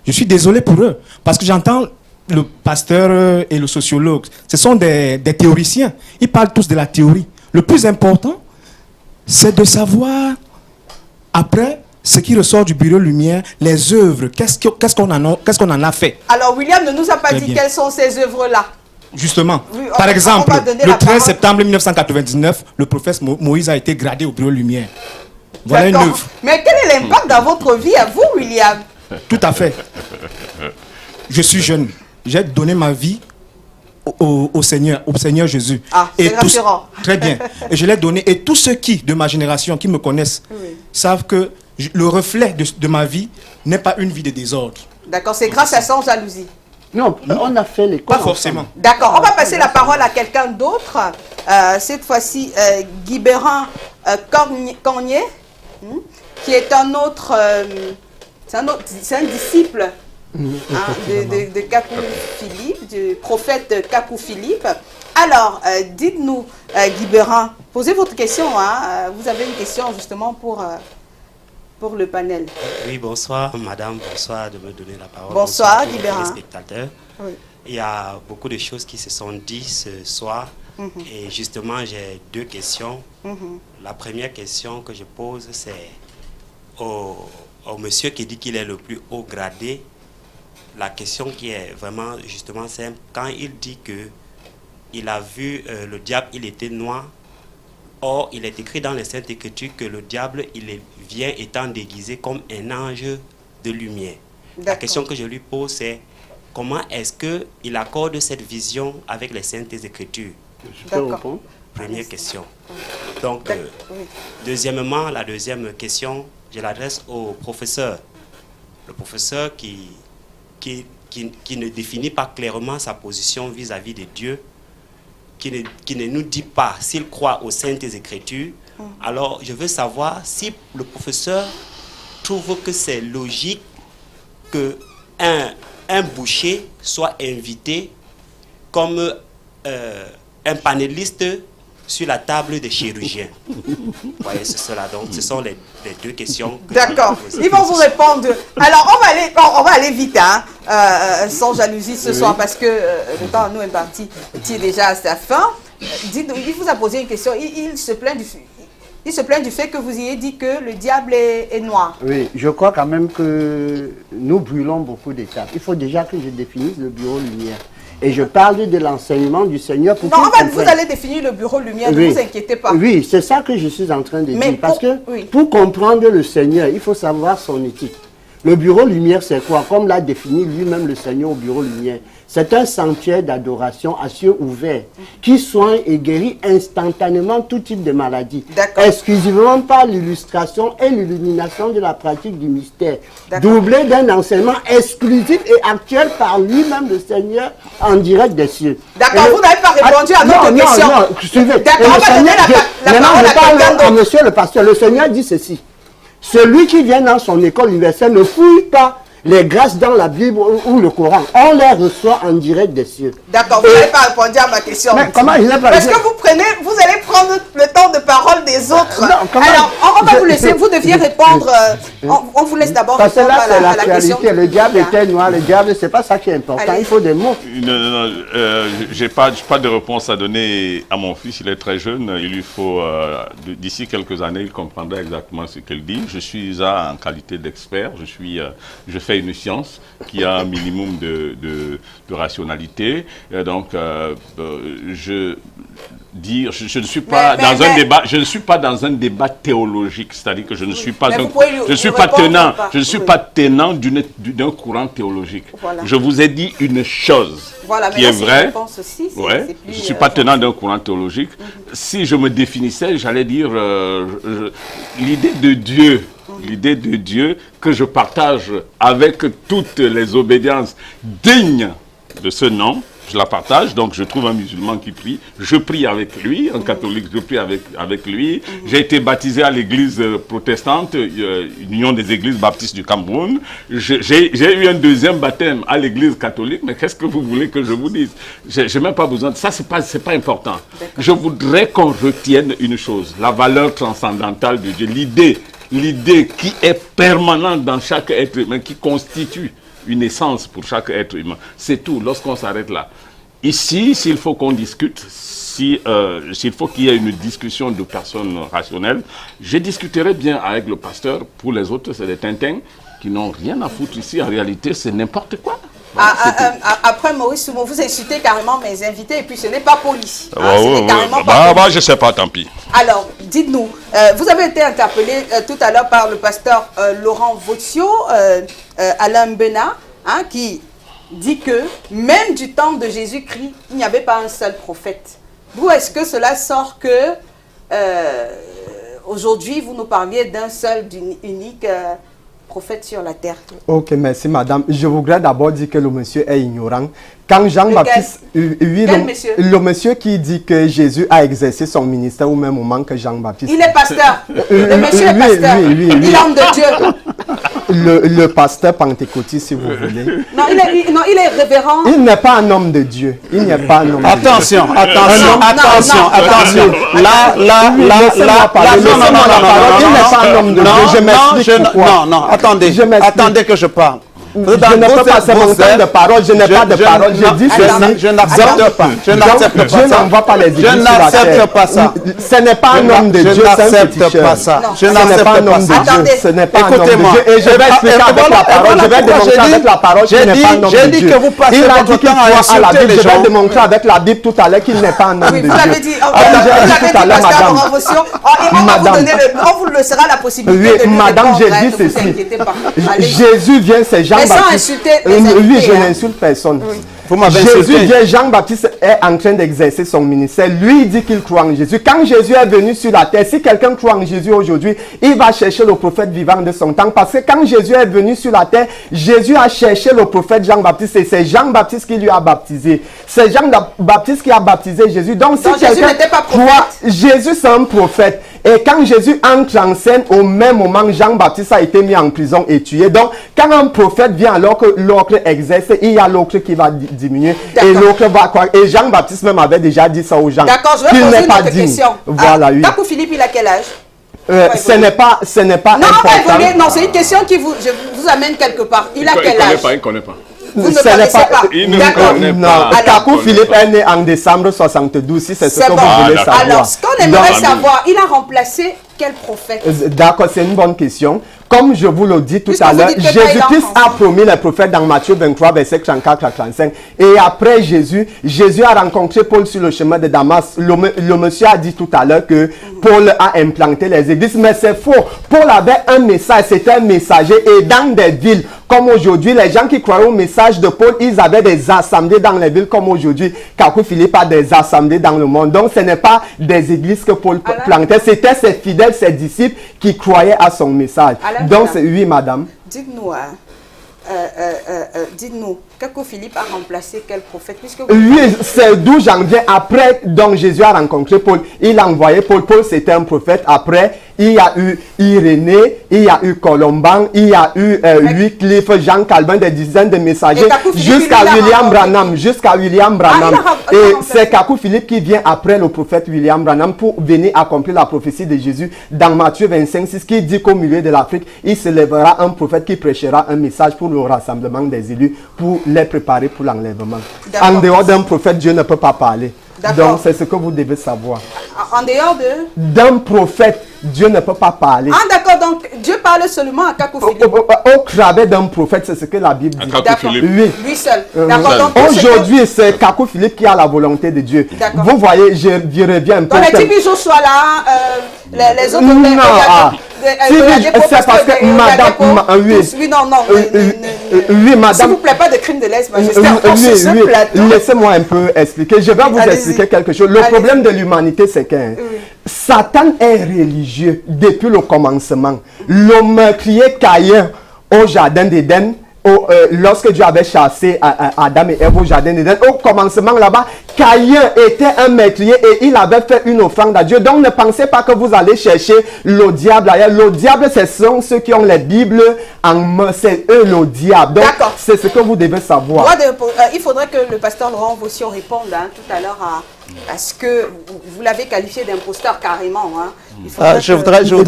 Je suis désolé pour eux, parce que j'entends le pasteur et le sociologue, ce sont des théoriciens, ils parlent tous de la théorie. Le plus important, c'est de savoir, après, ce qui ressort du Bureau Lumière, les œuvres, qu'est-ce qu'on en a fait. Alors, William ne nous a pas dit quelles sont ces œuvres-là. Justement, oui, par exemple, le 13 septembre 1999, le prophète Moïse a été gradé au Bureau Lumière. Voilà une œuvre. Mais quel est l'impact dans votre vie à vous, William? Tout à fait. Je suis jeune. J'ai donné ma vie au Seigneur Jésus. Ah, c'est rassurant. Très bien. Et je l'ai donné. Et tous ceux de ma génération qui me connaissent savent que le reflet de ma vie n'est pas une vie de désordre. D'accord, c'est grâce à Sans Jalousie. Non, on a fait l'école. Pas forcément. D'accord, on va passer la parole à quelqu'un d'autre. Cette fois-ci, Guibérin Cornier, qui est un autre... c'est un disciple de Kakou Philippe, du prophète Kakou Philippe. Alors, dites-nous, Guibérin, posez votre question. Hein, vous avez une question justement pour le panel. Oui, bonsoir madame, bonsoir de me donner la parole. Bonsoir Guibérin. Spectateurs. Oui. Il y a beaucoup de choses qui se sont dites ce soir. Et justement, j'ai deux questions. La première question que je pose, c'est au monsieur qui dit qu'il est le plus haut gradé. La question qui est vraiment justement simple, quand il dit que il a vu le diable, il était noir. Or, il est écrit dans les Saintes Écritures que le diable, il vient étant déguisé comme un ange de lumière. La question que je lui pose, c'est comment est-ce qu'il accorde cette vision avec les Saintes Écritures? Je peux répondre? Première question. Donc, deuxièmement, la deuxième question, je l'adresse au professeur. Le professeur qui ne définit pas clairement sa position vis-à-vis de Dieu, qui ne nous dit pas s'il croit aux Saintes Écritures, alors je veux savoir si le professeur trouve que c'est logique que un boucher soit invité comme un panéliste sur la table des chirurgiens. Vous voyez, c'est cela. Donc, ce sont les deux questions. D'accord. Ils vont vous répondre. Alors, on va aller vite, hein, sans jalousie ce soir, parce que le temps nous est parti déjà à sa fin. Dites-nous, il vous a posé une question. Il se plaint du fait que vous ayez dit que le diable est noir. Oui, je crois quand même que nous brûlons beaucoup d'étapes. Il faut déjà que je définisse le bureau lumière. Et je parle de l'enseignement du Seigneur. Pour vous allez définir le bureau lumière, ne vous inquiétez pas. Oui, c'est ça que je suis en train de dire. Parce que pour comprendre le Seigneur, il faut savoir son éthique. Le bureau lumière, c'est quoi? Comme l'a défini lui-même le Seigneur au bureau lumière. C'est un sanctuaire d'adoration à cieux ouverts qui soigne et guérit instantanément tout type de maladie. Exclusivement par l'illustration et l'illumination de la pratique du mystère. Doublé d'un enseignement exclusif et actuel par lui-même le Seigneur en direct des cieux. D'accord, vous n'avez pas répondu à notre question. Non, suivez. D'accord, on va donner la parole à quelqu'un d'autre. Monsieur le pasteur, le Seigneur dit ceci. Celui qui vient dans son école universelle ne fouille pas les grâces dans la Bible ou le Coran. On les reçoit en direct des cieux. D'accord, vous n'avez pas répondu à ma question. Mais comment il n'a pas Parce que vous allez prendre le temps de parole des autres. Non, alors, on va vous laisser, vous deviez répondre. On vous laisse d'abord répondre à la question. Le diable était noir, le diable, c'est pas ça qui est important. Allez. Il faut des mots. Non, j'ai pas de réponse à donner à mon fils. Il est très jeune. Il lui faut, d'ici quelques années, il comprendra exactement ce qu'il dit. Je suis là en qualité d'expert. Je fais une science qui a un minimum de rationalité. Donc, je ne suis pas dans un débat. Je ne suis pas dans un débat théologique, c'est-à-dire que je ne suis pas tenant d'un courant théologique. Voilà. Je vous ai dit une chose qui est vraie. Je ne suis pas tenant d'un courant théologique. Si je me définissais, j'allais dire l'idée de Dieu que je partage avec toutes les obédiences dignes de ce nom, je la partage. Donc je trouve un musulman qui prie, je prie avec lui, un catholique, je prie avec lui. J'ai été baptisé à l'église protestante, Union des églises baptistes du Cameroun. J'ai eu un deuxième baptême à l'église catholique, mais qu'est-ce que vous voulez que je vous dise? J'ai même pas besoin de ça, c'est pas important. Je voudrais qu'on retienne une chose, la valeur transcendantale de Dieu, l'idée qui est permanente dans chaque être humain, qui constitue une essence pour chaque être humain. C'est tout, lorsqu'on s'arrête là. Ici, s'il faut qu'on discute, s'il faut qu'il y ait une discussion de personnes rationnelles, je discuterai bien avec le pasteur. Pour les autres, c'est des tintins qui n'ont rien à foutre ici. En réalité, c'est n'importe quoi. Après, Maurice, vous insultez carrément mes invités et puis ce n'est pas poli. Je ne sais pas, tant pis. Alors, dites-nous, vous avez été interpellé tout à l'heure par le pasteur Laurent Vautio, Alain Mbena, qui dit que même du temps de Jésus-Christ, il n'y avait pas un seul prophète. D'où est-ce que cela sort que aujourd'hui, vous nous parliez d'un seul, unique prophète sur la terre? Ok, merci madame. Je voudrais d'abord dire que le monsieur est ignorant. Quand Jean-Baptiste... le monsieur qui dit que Jésus a exercé son ministère au même moment que Jean-Baptiste... Il est pasteur. Le monsieur est pasteur. Oui. Il est homme de Dieu. Le pasteur pentecôtiste, si vous voulez. Non, il est révérend. Il n'est pas un homme de Dieu. Il n'est pas un homme de Dieu. Attention. Là. Il n'est pas un homme de Dieu. Je m'explique pourquoi. Non, attendez que je parle. Je ne peux pas passer mon temps de parole, je n'ai pas de parole. Je dis ceci. Je n'accepte pas. Dieu n'envoie pas les églises sur la terre. Je n'accepte pas ça. Ce n'est pas un homme de Dieu, c'est un féticheur. Je n'accepte pas ça. Ce n'est pas un homme de Dieu. Et je vais expliquer avec la parole. Je vais démontrer avec la parole qu'il n'est pas un homme de Dieu. J'ai dit que vous passez votre temps à insulter les gens. Je vais démontrer avec la Bible tout à l'heure qu'il n'est pas un homme de Dieu. Vous l'avez dit. Tout à l'heure, madame. On vous laissera la possibilité de lui répondre. Madame, j'ai dit ceci. Jésus vient, c'est Jean-Baptiste. Mais sans insulter les Oui, invités, je n'insulte personne. Vous m'avez Jésus insulté. vient, Jean-Baptiste est en train d'exercer son ministère. Lui, il dit qu'il croit en Jésus. Quand Jésus est venu sur la terre, si quelqu'un croit en Jésus aujourd'hui, il va chercher le prophète vivant de son temps. Parce que quand Jésus est venu sur la terre, Jésus a cherché le prophète Jean-Baptiste et c'est Jean-Baptiste qui lui a baptisé. C'est Jean-Baptiste qui a baptisé Jésus. Donc, si quelqu'un croit, Jésus c'est un prophète. Et quand Jésus entre en scène, au même moment, Jean-Baptiste a été mis en prison et tué. Donc, quand un prophète vient alors que l'autre exerce, il y a l'autre qui va diminuer et l'autre va croire. Et Jean-Baptiste même avait déjà dit ça aux gens. D'accord, je vais poser une autre question. Voilà, oui. Kakou Philippe, il a quel âge? Ce n'est pas non, important. Non, c'est une question qui vous amène quelque part. Il a quel âge? Il ne connaît pas. Vous ne connaissez pas. Il ne connaît pas. Kakou Philippe est né en décembre 72, si c'est ce que vous voulez savoir. Alors, ce qu'on aimerait savoir, il a remplacé quel prophète? D'accord, c'est une bonne question. Comme je vous le dis tout à l'heure, Jésus-Christ a promis les prophètes dans Matthieu 23, verset 34 à 35. Et après Jésus a rencontré Paul sur le chemin de Damas. Le monsieur a dit tout à l'heure que Paul a implanté les églises, mais c'est faux. Paul avait un message, c'était un messager. Et dans des villes comme aujourd'hui, les gens qui croyaient au message de Paul, ils avaient des assemblées dans les villes comme aujourd'hui. Kakou Philippe a des assemblées dans le monde. Donc ce n'est pas des églises que Paul plantait, c'était ses fidèles, ses disciples qui croyaient à son message. Donc, oui, madame. Dites-nous, Kakou Philippe a remplacé quel prophète? Oui, c'est d'où j'en viens. Après, donc Jésus a rencontré Paul. Il a envoyé Paul. Paul, c'était un prophète. Après, il y a eu Irénée, il y a eu Colomban, il y a eu Wycliffe, Jean Calvin, des dizaines de messagers, jusqu'à William Branham. Et c'est Kakou Philippe qui vient après le prophète William Branham pour venir accomplir la prophétie de Jésus dans Matthieu 25, 6, qui dit qu'au milieu de l'Afrique, il se lèvera un prophète qui prêchera un message pour le rassemblement des élus, pour les préparer pour l'enlèvement. En dehors d'un prophète, Dieu ne peut pas parler. Donc, c'est ce que vous devez savoir. En dehors d'un prophète, Dieu ne peut pas parler. Ah, d'accord. Donc, Dieu parle seulement à Kakou Philippe. Au travers d'un prophète, c'est ce que la Bible dit. D'accord. Oui. Lui seul. Aujourd'hui, c'est Kakou Philippe qui a la volonté de Dieu. Vous voyez, je reviens un peu. Donc, les Tibijo soient là, les autres... Non, c'est parce que madame... Oui, madame... S'il vous plaît, pas de crime de lèse-majesté. Laissez-moi un peu expliquer. Je vais vous expliquer quelque chose. Le problème de l'humanité, c'est que Satan est religieux depuis le commencement. Le meurtrier Caïn au jardin d'Éden, lorsque Dieu avait chassé Adam et Ève au jardin d'Éden, au commencement là-bas, Caïn était un meurtrier et il avait fait une offrande à Dieu. Donc ne pensez pas que vous allez chercher le diable ailleurs. Le diable, ce sont ceux qui ont les Bibles en main. C'est eux le diable. Donc c'est ce que vous devez savoir. Il faudrait que le pasteur Laurent Vossian réponde tout à l'heure à ce que vous l'avez qualifié d'imposteur carrément. Je voudrais vous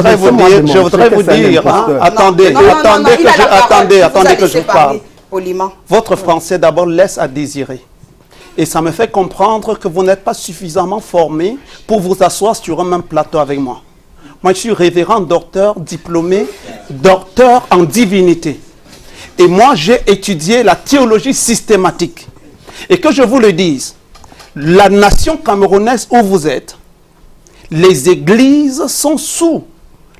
dire, attendez que je parle. Votre français d'abord laisse à désirer. Et ça me fait comprendre que vous n'êtes pas suffisamment formé pour vous asseoir sur un même plateau avec moi. Moi, je suis révérend docteur, diplômé, docteur en divinité. Et moi, j'ai étudié la théologie systématique. Et que je vous le dise, la nation camerounaise où vous êtes, les églises sont sous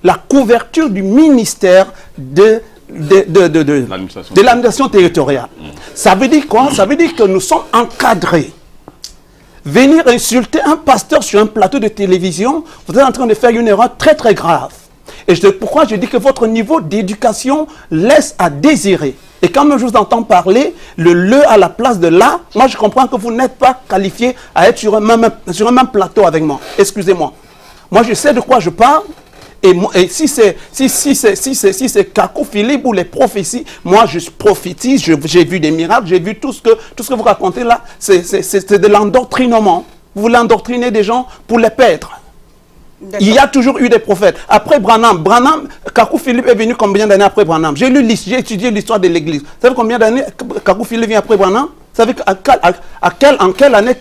la couverture du ministère de l'administration territoriale. Ça veut dire quoi? Ça veut dire que nous sommes encadrés. Venir insulter un pasteur sur un plateau de télévision, vous êtes en train de faire une erreur très très grave. Et pourquoi je dis que votre niveau d'éducation laisse à désirer. Et quand je vous entends parler, le à la place de là, moi je comprends que vous n'êtes pas qualifié à être sur un même plateau avec moi. Excusez-moi. Moi je sais de quoi je parle. Et si c'est Kakou Philippe ou les prophéties, moi je prophétise, j'ai vu des miracles, j'ai vu tout ce que vous racontez là, c'est de l'endoctrinement. Vous voulez endoctriner des gens pour les perdre. Il y a toujours eu des prophètes. Après Branham, Kakou Philippe est venu combien d'années après Branham? J'ai étudié l'histoire de l'église. Vous savez combien d'années Kakou Philippe vient après Branham? Vous savez en quelle année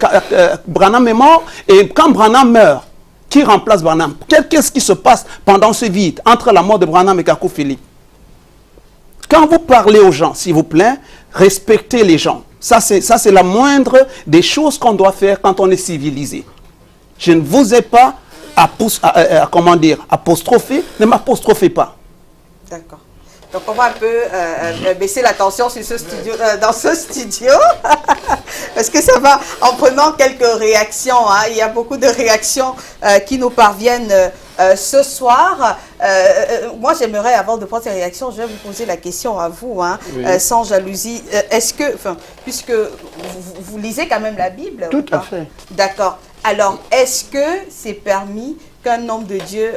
Branham est mort? Et quand Branham meurt, qui remplace Branham? Qu'est-ce qui se passe pendant ce vide entre la mort de Branham et Kakou Philippe? Quand vous parlez aux gens, s'il vous plaît, respectez les gens. Ça, c'est la moindre des choses qu'on doit faire quand on est civilisé. Je ne vous ai pas apostrophé, ne m'apostrophez pas. D'accord. Donc on va un peu baisser la tension sur ce studio, dans ce studio, parce que ça va en prenant quelques réactions. Hein. Il y a beaucoup de réactions qui nous parviennent ce soir. Moi, j'aimerais, avant de prendre ces réactions, je vais vous poser la question à vous, hein, oui. Sans jalousie. Est-ce que, puisque vous lisez quand même la Bible? Tout à fait. D'accord. Alors, est-ce que c'est permis qu'un homme de Dieu,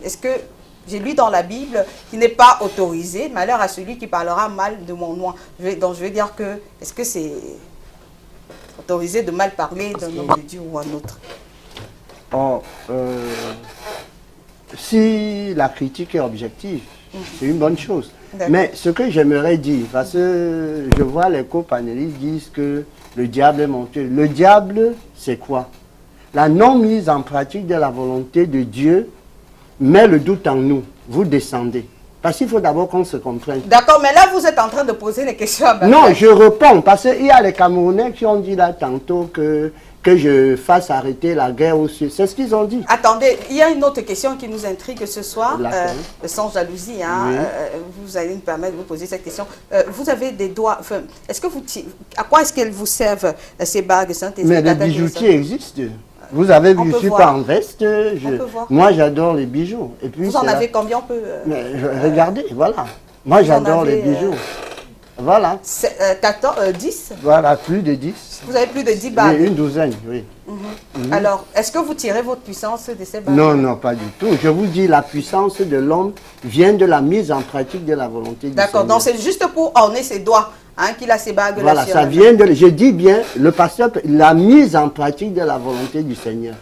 est-ce que j'ai lu dans la Bible qu'il n'est pas autorisé, malheur à celui qui parlera mal de mon nom. Donc je veux dire que, est-ce que c'est autorisé de mal parler d'un homme de Dieu ou un autre? Si la critique est objective, c'est une bonne chose. Mais ce que j'aimerais dire, parce que je vois les co-panélistes disent que le diable est menteur. Le diable, c'est quoi? La non-mise en pratique de la volonté de Dieu met le doute en nous. Vous descendez. Parce qu'il faut d'abord qu'on se comprenne. D'accord, mais là, vous êtes en train de poser des questions à Non, je réponds. Parce qu'il y a les Camerounais qui ont dit là tantôt que je fasse arrêter la guerre au sud. C'est ce qu'ils ont dit. Attendez, il y a une autre question qui nous intrigue ce soir, sans jalousie. Hein, oui. Vous allez nous permettre de vous poser cette question. Vous avez des doigts... Est-ce que vous... À quoi est-ce qu'elles vous servent, ces bagues Saint-Esprit? Mais les bijoutiers existent. Vous avez vu, je ne suis pas en veste. Moi, j'adore les bijoux. Et puis, vous en avez combien? On peut... regardez, voilà. Moi, j'adore les bijoux. Voilà. 10? Voilà, plus de 10. Vous avez plus de 10 bagues? Oui, une douzaine, oui. Alors, est-ce que vous tirez votre puissance de ces bagues? Non, non, pas du tout. Je vous dis, la puissance de l'homme vient de la mise en pratique de la volonté du Seigneur. D'accord, donc c'est juste pour orner ses doigts. Hein, qu'il a ces bagues-là. Voilà, ça vient de... Je dis bien, le pasteur, la mise en pratique de la volonté du Seigneur.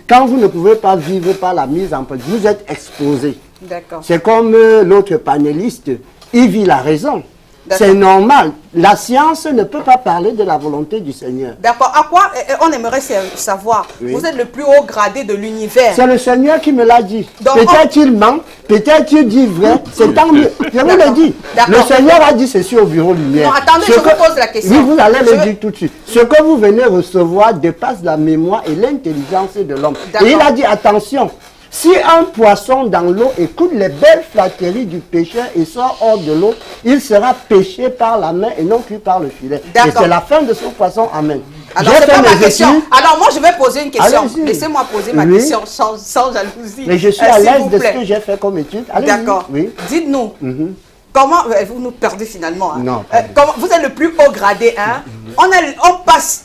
Quand vous ne pouvez pas vivre par la mise en pratique, vous êtes exposé. D'accord. C'est comme l'autre panéliste, il vit la raison. C'est normal. La science ne peut pas parler de la volonté du Seigneur. D'accord. À quoi on aimerait savoir? Oui. Vous êtes le plus haut gradé de l'univers. C'est le Seigneur qui me l'a dit. Peut-être il ment, peut-être il dit vrai. C'est tant mieux. Je vous le dis. Le Seigneur a dit ceci au bureau lumière. Non, attendez, je vous pose la question. Oui, vous allez le dire tout de suite. Ce que vous venez recevoir dépasse la mémoire et l'intelligence de l'homme. Et il a dit, attention. Si un poisson dans l'eau écoute les belles flatteries du pêcheur et sort hors de l'eau, il sera pêché par la main et non plus par le filet. Et c'est la fin de ce poisson. Amen. Alors, c'est pas ma question. Alors, moi, je vais poser une question. Laissez-moi poser ma question sans jalousie. Mais je suis à l'aise de ce que j'ai fait comme étude. D'accord. Oui. Dites-nous, comment... Vous nous perdez finalement. Hein. Non. Vous êtes le plus haut gradé. Hein. On passe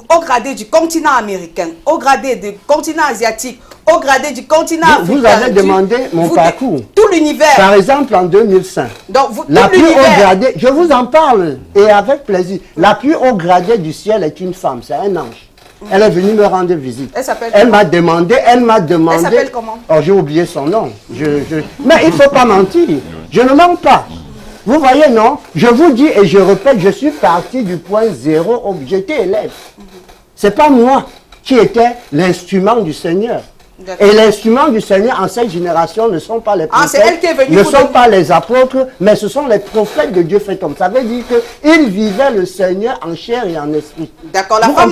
au gradé du continent américain, au gradé du continent asiatique, au gradé du continent africain. Vous avez demandé mon parcours. Tout l'univers. Par exemple, en 2005. Donc, la plus haut gradée, je vous en parle, et avec plaisir. La plus haut gradée du ciel est une femme, c'est un ange. Elle est venue me rendre visite. Elle s'appelle Elle m'a demandé. Elle s'appelle comment? Oh, j'ai oublié son nom. Mais il ne faut pas mentir. Je ne mens pas. Vous voyez, non? Je vous dis et je répète, je suis parti du point zéro. J'étais élève. Ce n'est pas moi qui étais l'instrument du Seigneur. Et l'instrument du Seigneur en cette génération ne sont pas les prophètes, ne sont pas les apôtres, mais ce sont les prophètes de Dieu fait homme. Ça veut dire qu'ils vivaient le Seigneur en chair et en esprit. D'accord, la femme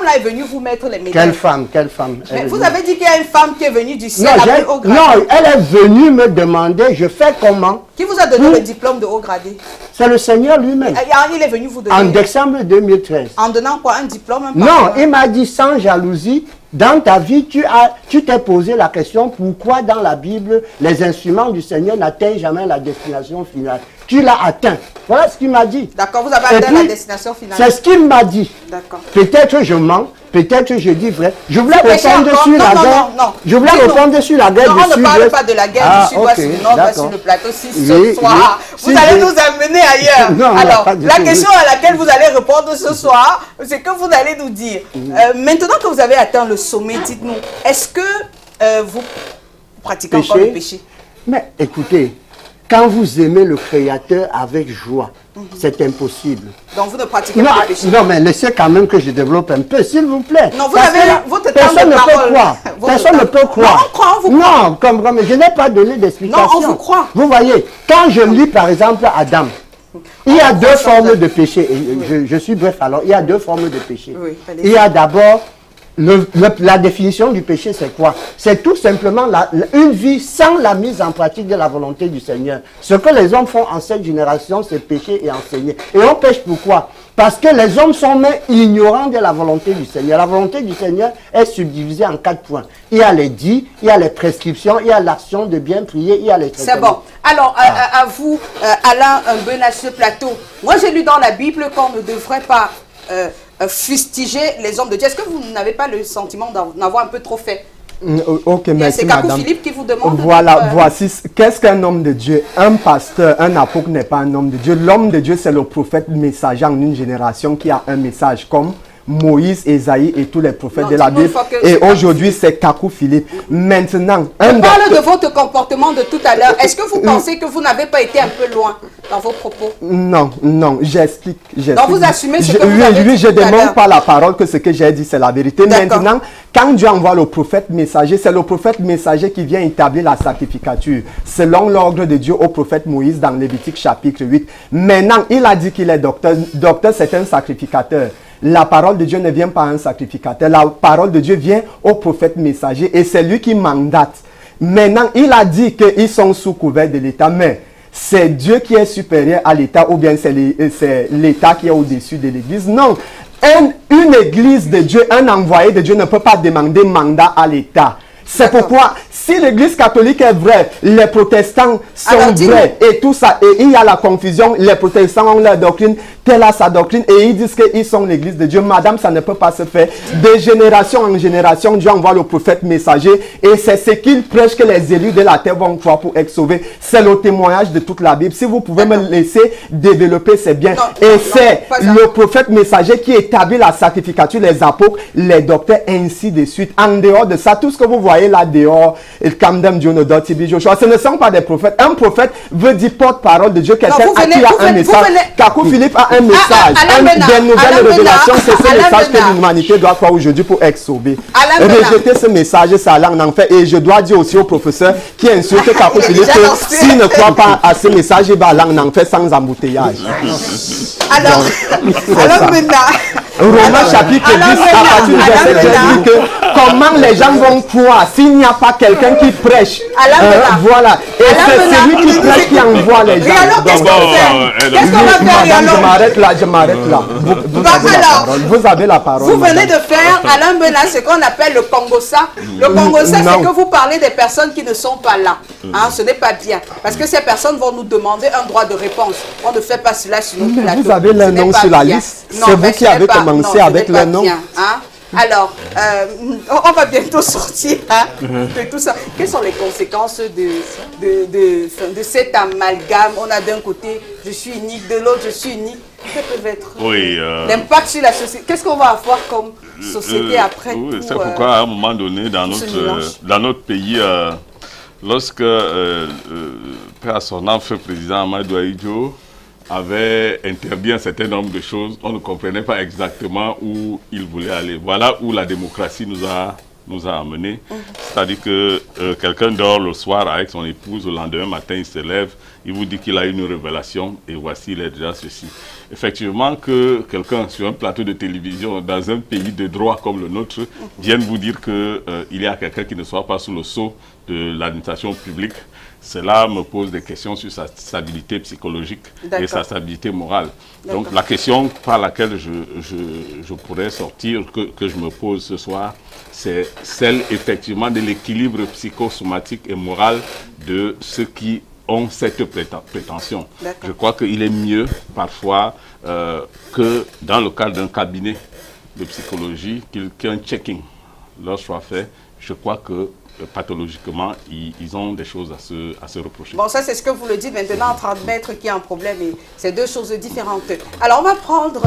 là est venue vous mettre les médailles. Quelle femme? Mais vous avez dit qu'il y a une femme qui est venue du ciel la plus haut gradé. Non, elle est venue me demander, je fais comment? Qui vous a donné le diplôme de haut gradé? C'est le Seigneur lui-même. Il est venu vous donner. En décembre 2013. En donnant quoi? Un diplôme? Non, il m'a dit sans jalousie. Dans ta vie, tu t'es posé la question pourquoi dans la Bible, les instruments du Seigneur n'atteignent jamais la destination finale. Tu l'as atteint. Voilà ce qu'il m'a dit. D'accord, vous avez atteint la destination finale. C'est ce qu'il m'a dit. D'accord. Peut-être je mens, peut-être je dis vrai. Je voulais répondre sur la guerre. Je voulais répondre sur la guerre du Sud-Ouest. On ne parle pas de la guerre du Sud-Ouest, non, pas sur le plateau 6 ce soir. Vous allez nous amener ailleurs. Non, alors, la question à laquelle vous allez répondre ce soir, c'est que vous allez nous dire. Maintenant que vous avez atteint le sommet, dites-nous, est-ce que vous pratiquez encore le péché? Mais écoutez, quand vous aimez le Créateur avec joie, c'est impossible. Donc vous ne pratiquez pas le péché? Non, mais laissez quand même que je développe un peu, s'il vous plaît. Non, vous avez votre temps personne de ne parole. peut croire. Personne ne peut croire. Non, on croit, on vous croit. Non, comme je n'ai pas donné d'explication. Non, on vous croit. Vous voyez, quand je lis par exemple Adam, il y a deux formes de péché. Je suis bref alors, il y a deux formes de péché. Oui, il y a d'abord La définition du péché, c'est quoi? C'est tout simplement une vie sans la mise en pratique de la volonté du Seigneur. Ce que les hommes font en cette génération, c'est pécher et enseigner. Et on pêche pourquoi? Parce que les hommes sont même ignorants de la volonté du Seigneur. La volonté du Seigneur est subdivisée en 4 points. Il y a les dits, il y a les prescriptions, il y a l'action de bien prier, il y a les traitements. C'est bon. Alors, à vous, Alain Mbena, ce plateau, moi j'ai lu dans la Bible qu'on ne devrait pas fustiger les hommes de Dieu. Est-ce que vous n'avez pas le sentiment d'en avoir un peu trop fait? Ok, merci c'est madame. Philippe qui vous demande. Voilà, voici. Qu'est-ce qu'un homme de Dieu? Un pasteur, un apôtre n'est pas un homme de Dieu. L'homme de Dieu, c'est le prophète messager en une génération qui a un message comme Moïse, Esaïe et tous les prophètes de la Bible. Et aujourd'hui, c'est Kakou Philippe. Maintenant, je parle de votre comportement de tout à l'heure. Est-ce que vous pensez que vous n'avez pas été un peu loin dans vos propos? Non, j'explique. Donc vous assumez ce que vous avez dit. Oui, je ne demande pas la parole que ce que j'ai dit, c'est la vérité. Maintenant, quand Dieu envoie le prophète messager, c'est le prophète messager qui vient établir la sacrificature, selon l'ordre de Dieu au prophète Moïse dans Lévitique chapitre 8. Maintenant, il a dit qu'il est docteur. Docteur, c'est un sacrificateur. La parole de Dieu ne vient pas à un sacrificateur. La parole de Dieu vient au prophète messager et c'est lui qui mandate. Maintenant, il a dit qu'ils sont sous couvert de l'État, mais c'est Dieu qui est supérieur à l'État ou bien c'est l'État qui est au-dessus de l'Église. Non, une Église de Dieu, un envoyé de Dieu ne peut pas demander mandat à l'État. C'est pourquoi, si l'Église catholique est vraie, les protestants sont vrais et tout ça, et il y a la confusion, les protestants ont leur doctrine, telle a sa doctrine, et ils disent qu'ils sont l'Église de Dieu. Madame, ça ne peut pas se faire. De génération en génération, Dieu envoie le prophète messager, et c'est ce qu'il prêche que les élus de la terre vont croire pour être sauvés. C'est le témoignage de toute la Bible. Si vous pouvez me laisser développer, c'est bien. Et c'est le prophèête messager qui établit la sacrificature, les apôtres, les docteurs, ainsi de suite. En dehors de ça, tout ce que vous voyez là dehors, ce ne sont pas des prophètes. Un prophète veut dire porte-parole de Dieu, quelqu'un qui a un message. Kakou Philippe a un message, des nouvelles révélations, c'est ce message que l'humanité doit croire aujourd'hui pour être sauvée. Rejeter ce message, ça allait en enfer. Et je dois dire aussi au professeur qui insulte Kakou Philippe que s'il ne croit pas à ce message, il va aller en enfer sans embouteillage. Alors maintenant, Romains chapitre 10, à partir du verset 13, dit que comment les gens vont croire s'il n'y a pas quelqu'un qui prêche. Voilà. Et c'est celui qui prêche qui envoie les gens. Et alors, qu'est-ce qu'on fait? Qu'est-ce qu'on va faire? Je m'arrête là. Vous avez la parole. Vous venez de faire, Alain Mbena, ce qu'on appelle le Congossa. Le Congossa, c'est que vous parlez des personnes qui ne sont pas là. Hein, ce n'est pas bien. Parce que ces personnes vont nous demander un droit de réponse. On ne fait pas cela sur notre plateau. Vous avez le nom sur la liste. C'est vous qui avez commencé avec le nom. Alors, on va bientôt sortir de tout ça. Quelles sont les conséquences de cet amalgame? On a d'un côté, je suis unique, de l'autre, je suis unique. Que peuvent être l'impact sur la société? Qu'est-ce qu'on va avoir comme société après? C'est pourquoi à un moment donné, dans notre pays, lorsque Père à son âme, feu président Amadou Ahidjo avait interdit un certain nombre de choses, on ne comprenait pas exactement où il voulait aller. Voilà où la démocratie nous a amenés. C'est-à-dire que quelqu'un dort le soir avec son épouse, le lendemain matin il se lève, il vous dit qu'il a une révélation et voici il est déjà ceci. Effectivement que quelqu'un sur un plateau de télévision dans un pays de droit comme le nôtre vienne vous dire qu'il y a quelqu'un qui ne soit pas sous le sceau de l'administration publique, cela me pose des questions sur sa stabilité psychologique et sa stabilité morale. Donc la question par laquelle je pourrais sortir, que je me pose ce soir, c'est celle effectivement de l'équilibre psychosomatique et moral de ceux qui ont cette prétention. Je crois qu'il est mieux parfois que dans le cadre d'un cabinet de psychologie qu'un checking leur soit fait. Je crois que pathologiquement, ils ont des choses à se reprocher. Bon, ça c'est ce que vous le dites maintenant, en train d'admettre qu'il y a un problème et c'est deux choses différentes. Alors on va prendre,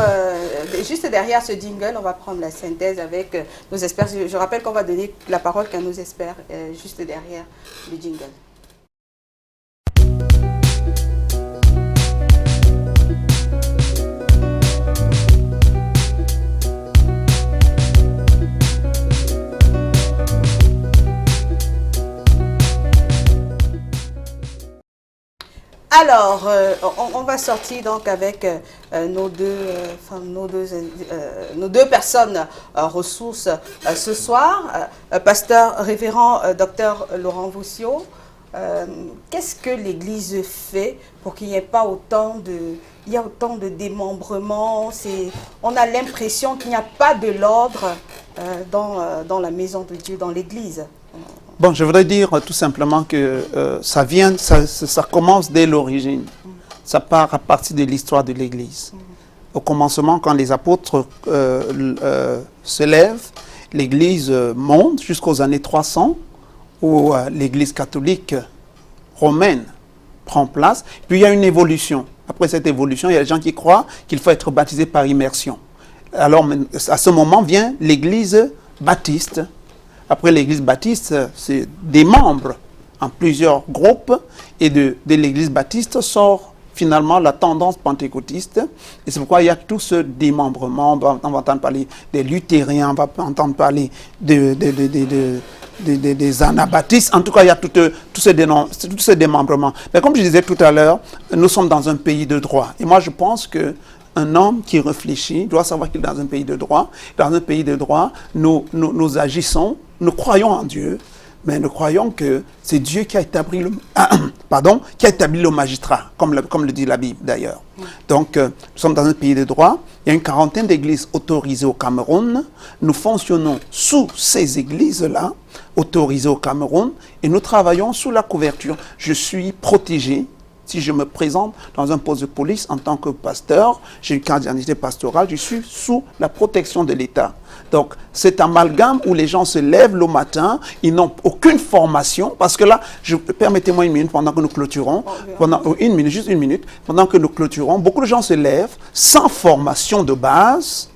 juste derrière ce jingle, on va prendre la synthèse avec nos experts. Je rappelle qu'on va donner la parole qu'à nos experts juste derrière le jingle. Alors, on va sortir donc avec nos deux personnes ressources ce soir. Pasteur révérend Dr Laurent Voussiot, qu'est-ce que l'Église fait pour qu'il n'y ait pas autant de démembrement? On a l'impression qu'il n'y a pas de l'ordre dans la maison de Dieu, dans l'Église. Bon, je voudrais dire tout simplement que ça commence dès l'origine. Ça part à partir de l'histoire de l'Église. Au commencement, quand les apôtres se lèvent, l'Église monte jusqu'aux années 300, où l'Église catholique romaine prend place. Puis il y a une évolution. Après cette évolution, il y a des gens qui croient qu'il faut être baptisé par immersion. Alors, à ce moment vient l'Église baptiste. Après l'Église baptiste, c'est des membres en plusieurs groupes. Et de l'Église baptiste sort finalement la tendance pentecôtiste. Et c'est pourquoi il y a tout ce démembrement. On va entendre parler des luthériens, on va entendre parler des anabaptistes. En tout cas, il y a tout ce démembrement. Mais comme je disais tout à l'heure, nous sommes dans un pays de droit. Et moi, je pense que un homme qui réfléchit doit savoir qu'il est dans un pays de droit. Dans un pays de droit, nous agissons, nous croyons en Dieu, mais nous croyons que c'est Dieu qui a établi le magistrat, comme le dit la Bible d'ailleurs. Donc, nous sommes dans un pays de droit. Il y a une quarantaine d'églises autorisées au Cameroun. Nous fonctionnons sous ces églises-là, autorisées au Cameroun, et nous travaillons sous la couverture. Je suis protégé. Si je me présente dans un poste de police en tant que pasteur, j'ai une carte d'identité pastorale, je suis sous la protection de l'État. Donc, cet amalgame où les gens se lèvent le matin, ils n'ont aucune formation, parce que là, permettez-moi une minute pendant que nous clôturons, juste une minute, pendant que nous clôturons, beaucoup de gens se lèvent sans formation de base,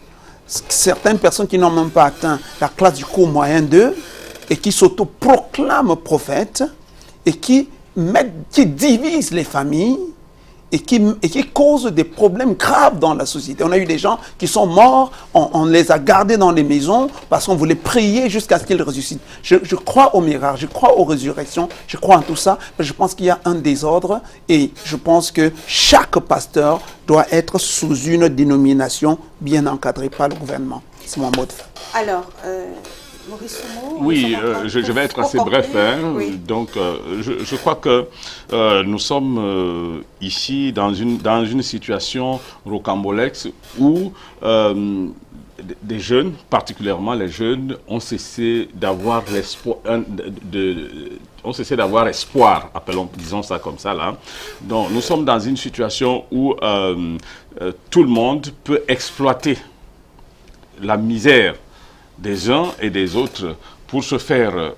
certaines personnes qui n'ont même pas atteint la classe du cours moyen 2, et qui s'autoproclament prophètes, et qui divisent les familles et qui causent des problèmes graves dans la société. On a eu des gens qui sont morts, on les a gardés dans les maisons parce qu'on voulait prier jusqu'à ce qu'ils ressuscitent. Je crois aux miracles, je crois aux résurrections, je crois en tout ça, mais je pense qu'il y a un désordre et je pense que chaque pasteur doit être sous une dénomination bien encadrée par le gouvernement. C'est mon mot de fin. Alors, Maurice Soumo, oui, je vais être assez bref. Oui. Donc, je crois que nous sommes ici dans une situation rocambolesque où des jeunes, particulièrement les jeunes, ont cessé d'avoir espoir, disons ça comme ça là. Donc, nous sommes dans une situation où tout le monde peut exploiter la misère des uns et des autres pour se faire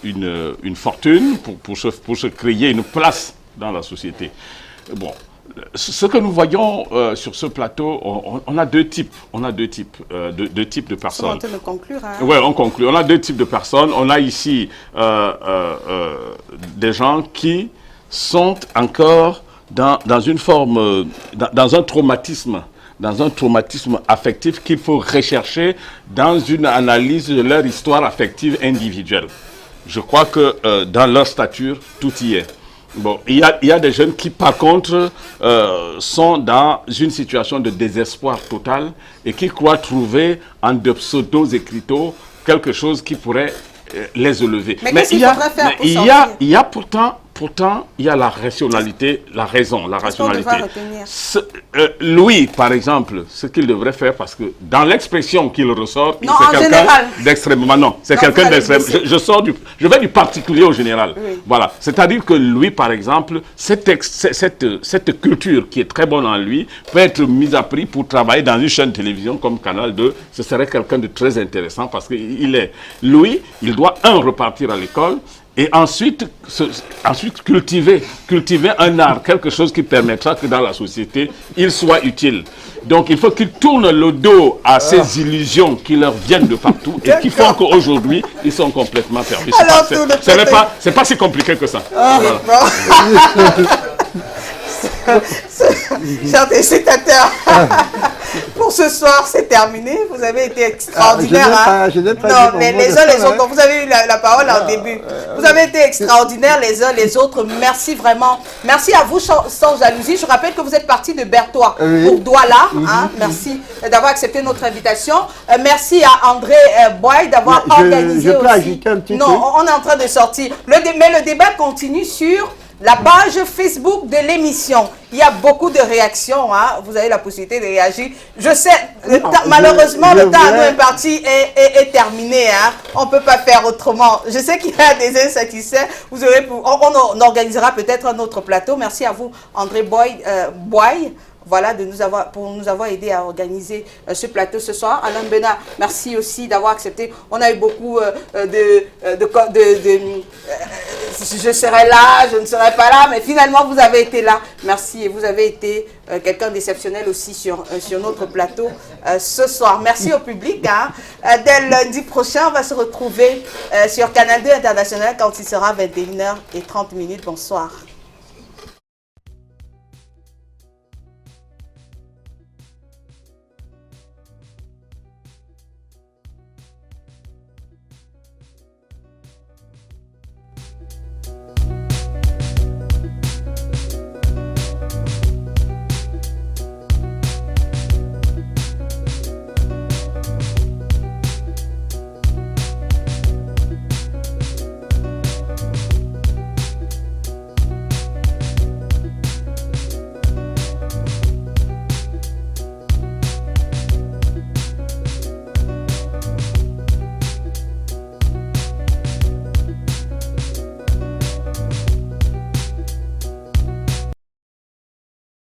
une fortune, pour se créer une place dans la société. Bon, ce que nous voyons sur ce plateau, on a deux types de personnes. On va de conclure. Hein? Oui, on conclut. On a deux types de personnes. On a ici des gens qui sont encore dans une forme, dans un traumatisme affectif qu'il faut rechercher dans une analyse de leur histoire affective individuelle. Je crois que dans leur stature, tout y est. Bon, il y a des jeunes qui, par contre, sont dans une situation de désespoir total et qui croient trouver en de pseudo-écriteaux quelque chose qui pourrait les élever. Mais il y a pourtant, il y a la rationalité, la rationalité. Louis, par exemple, ce qu'il devrait faire, parce que dans l'expression qu'il ressort, c'est quelqu'un d'extrêmement... Non, c'est quelqu'un d'extrêmement... Je vais du particulier au général. Oui. Voilà. C'est-à-dire que Louis, par exemple, cette culture qui est très bonne en lui, peut être mise à prix pour travailler dans une chaîne de télévision comme Canal 2. Ce serait quelqu'un de très intéressant parce que Louis, il doit, repartir à l'école, et ensuite cultiver un art, quelque chose qui permettra que dans la société, il soit utile. Donc il faut qu'il tourne le dos à ces illusions qui leur viennent de partout et qui font qu'aujourd'hui, ils sont complètement perdus. C'est pas si compliqué que ça. Voilà. Chers téléspectateurs, pour pour ce soir, c'est terminé. Vous avez été extraordinaire. Je n'ai pas non, mais les uns les autres, vous avez eu la parole en début. Vous avez été extraordinaires les uns les autres. Merci vraiment. Merci à vous sans jalousie. Je rappelle que vous êtes parti de Berthois pour Douala. Hein. Merci d'avoir accepté notre invitation. Merci à André Boy d'avoir organisé je peux ajouter un petit truc. Non, on est en train de sortir. Mais le débat continue sur la page Facebook de l'émission. Il y a beaucoup de réactions. Hein. Vous avez la possibilité de réagir. Je sais, malheureusement, le temps à nous imparti est terminé. Hein. On ne peut pas faire autrement. Je sais qu'il y a des insatisfaits. On organisera peut-être un autre plateau. Merci à vous, André Boy. Voilà, pour nous avoir aidé à organiser ce plateau ce soir. Alain Mbena, merci aussi d'avoir accepté. On a eu beaucoup je serai là, je ne serai pas là, mais finalement vous avez été là. Merci et vous avez été quelqu'un d'exceptionnel aussi sur notre plateau ce soir. Merci au public. Hein. Dès lundi prochain, on va se retrouver sur Canal 2 International quand il sera 21h30. Bonsoir.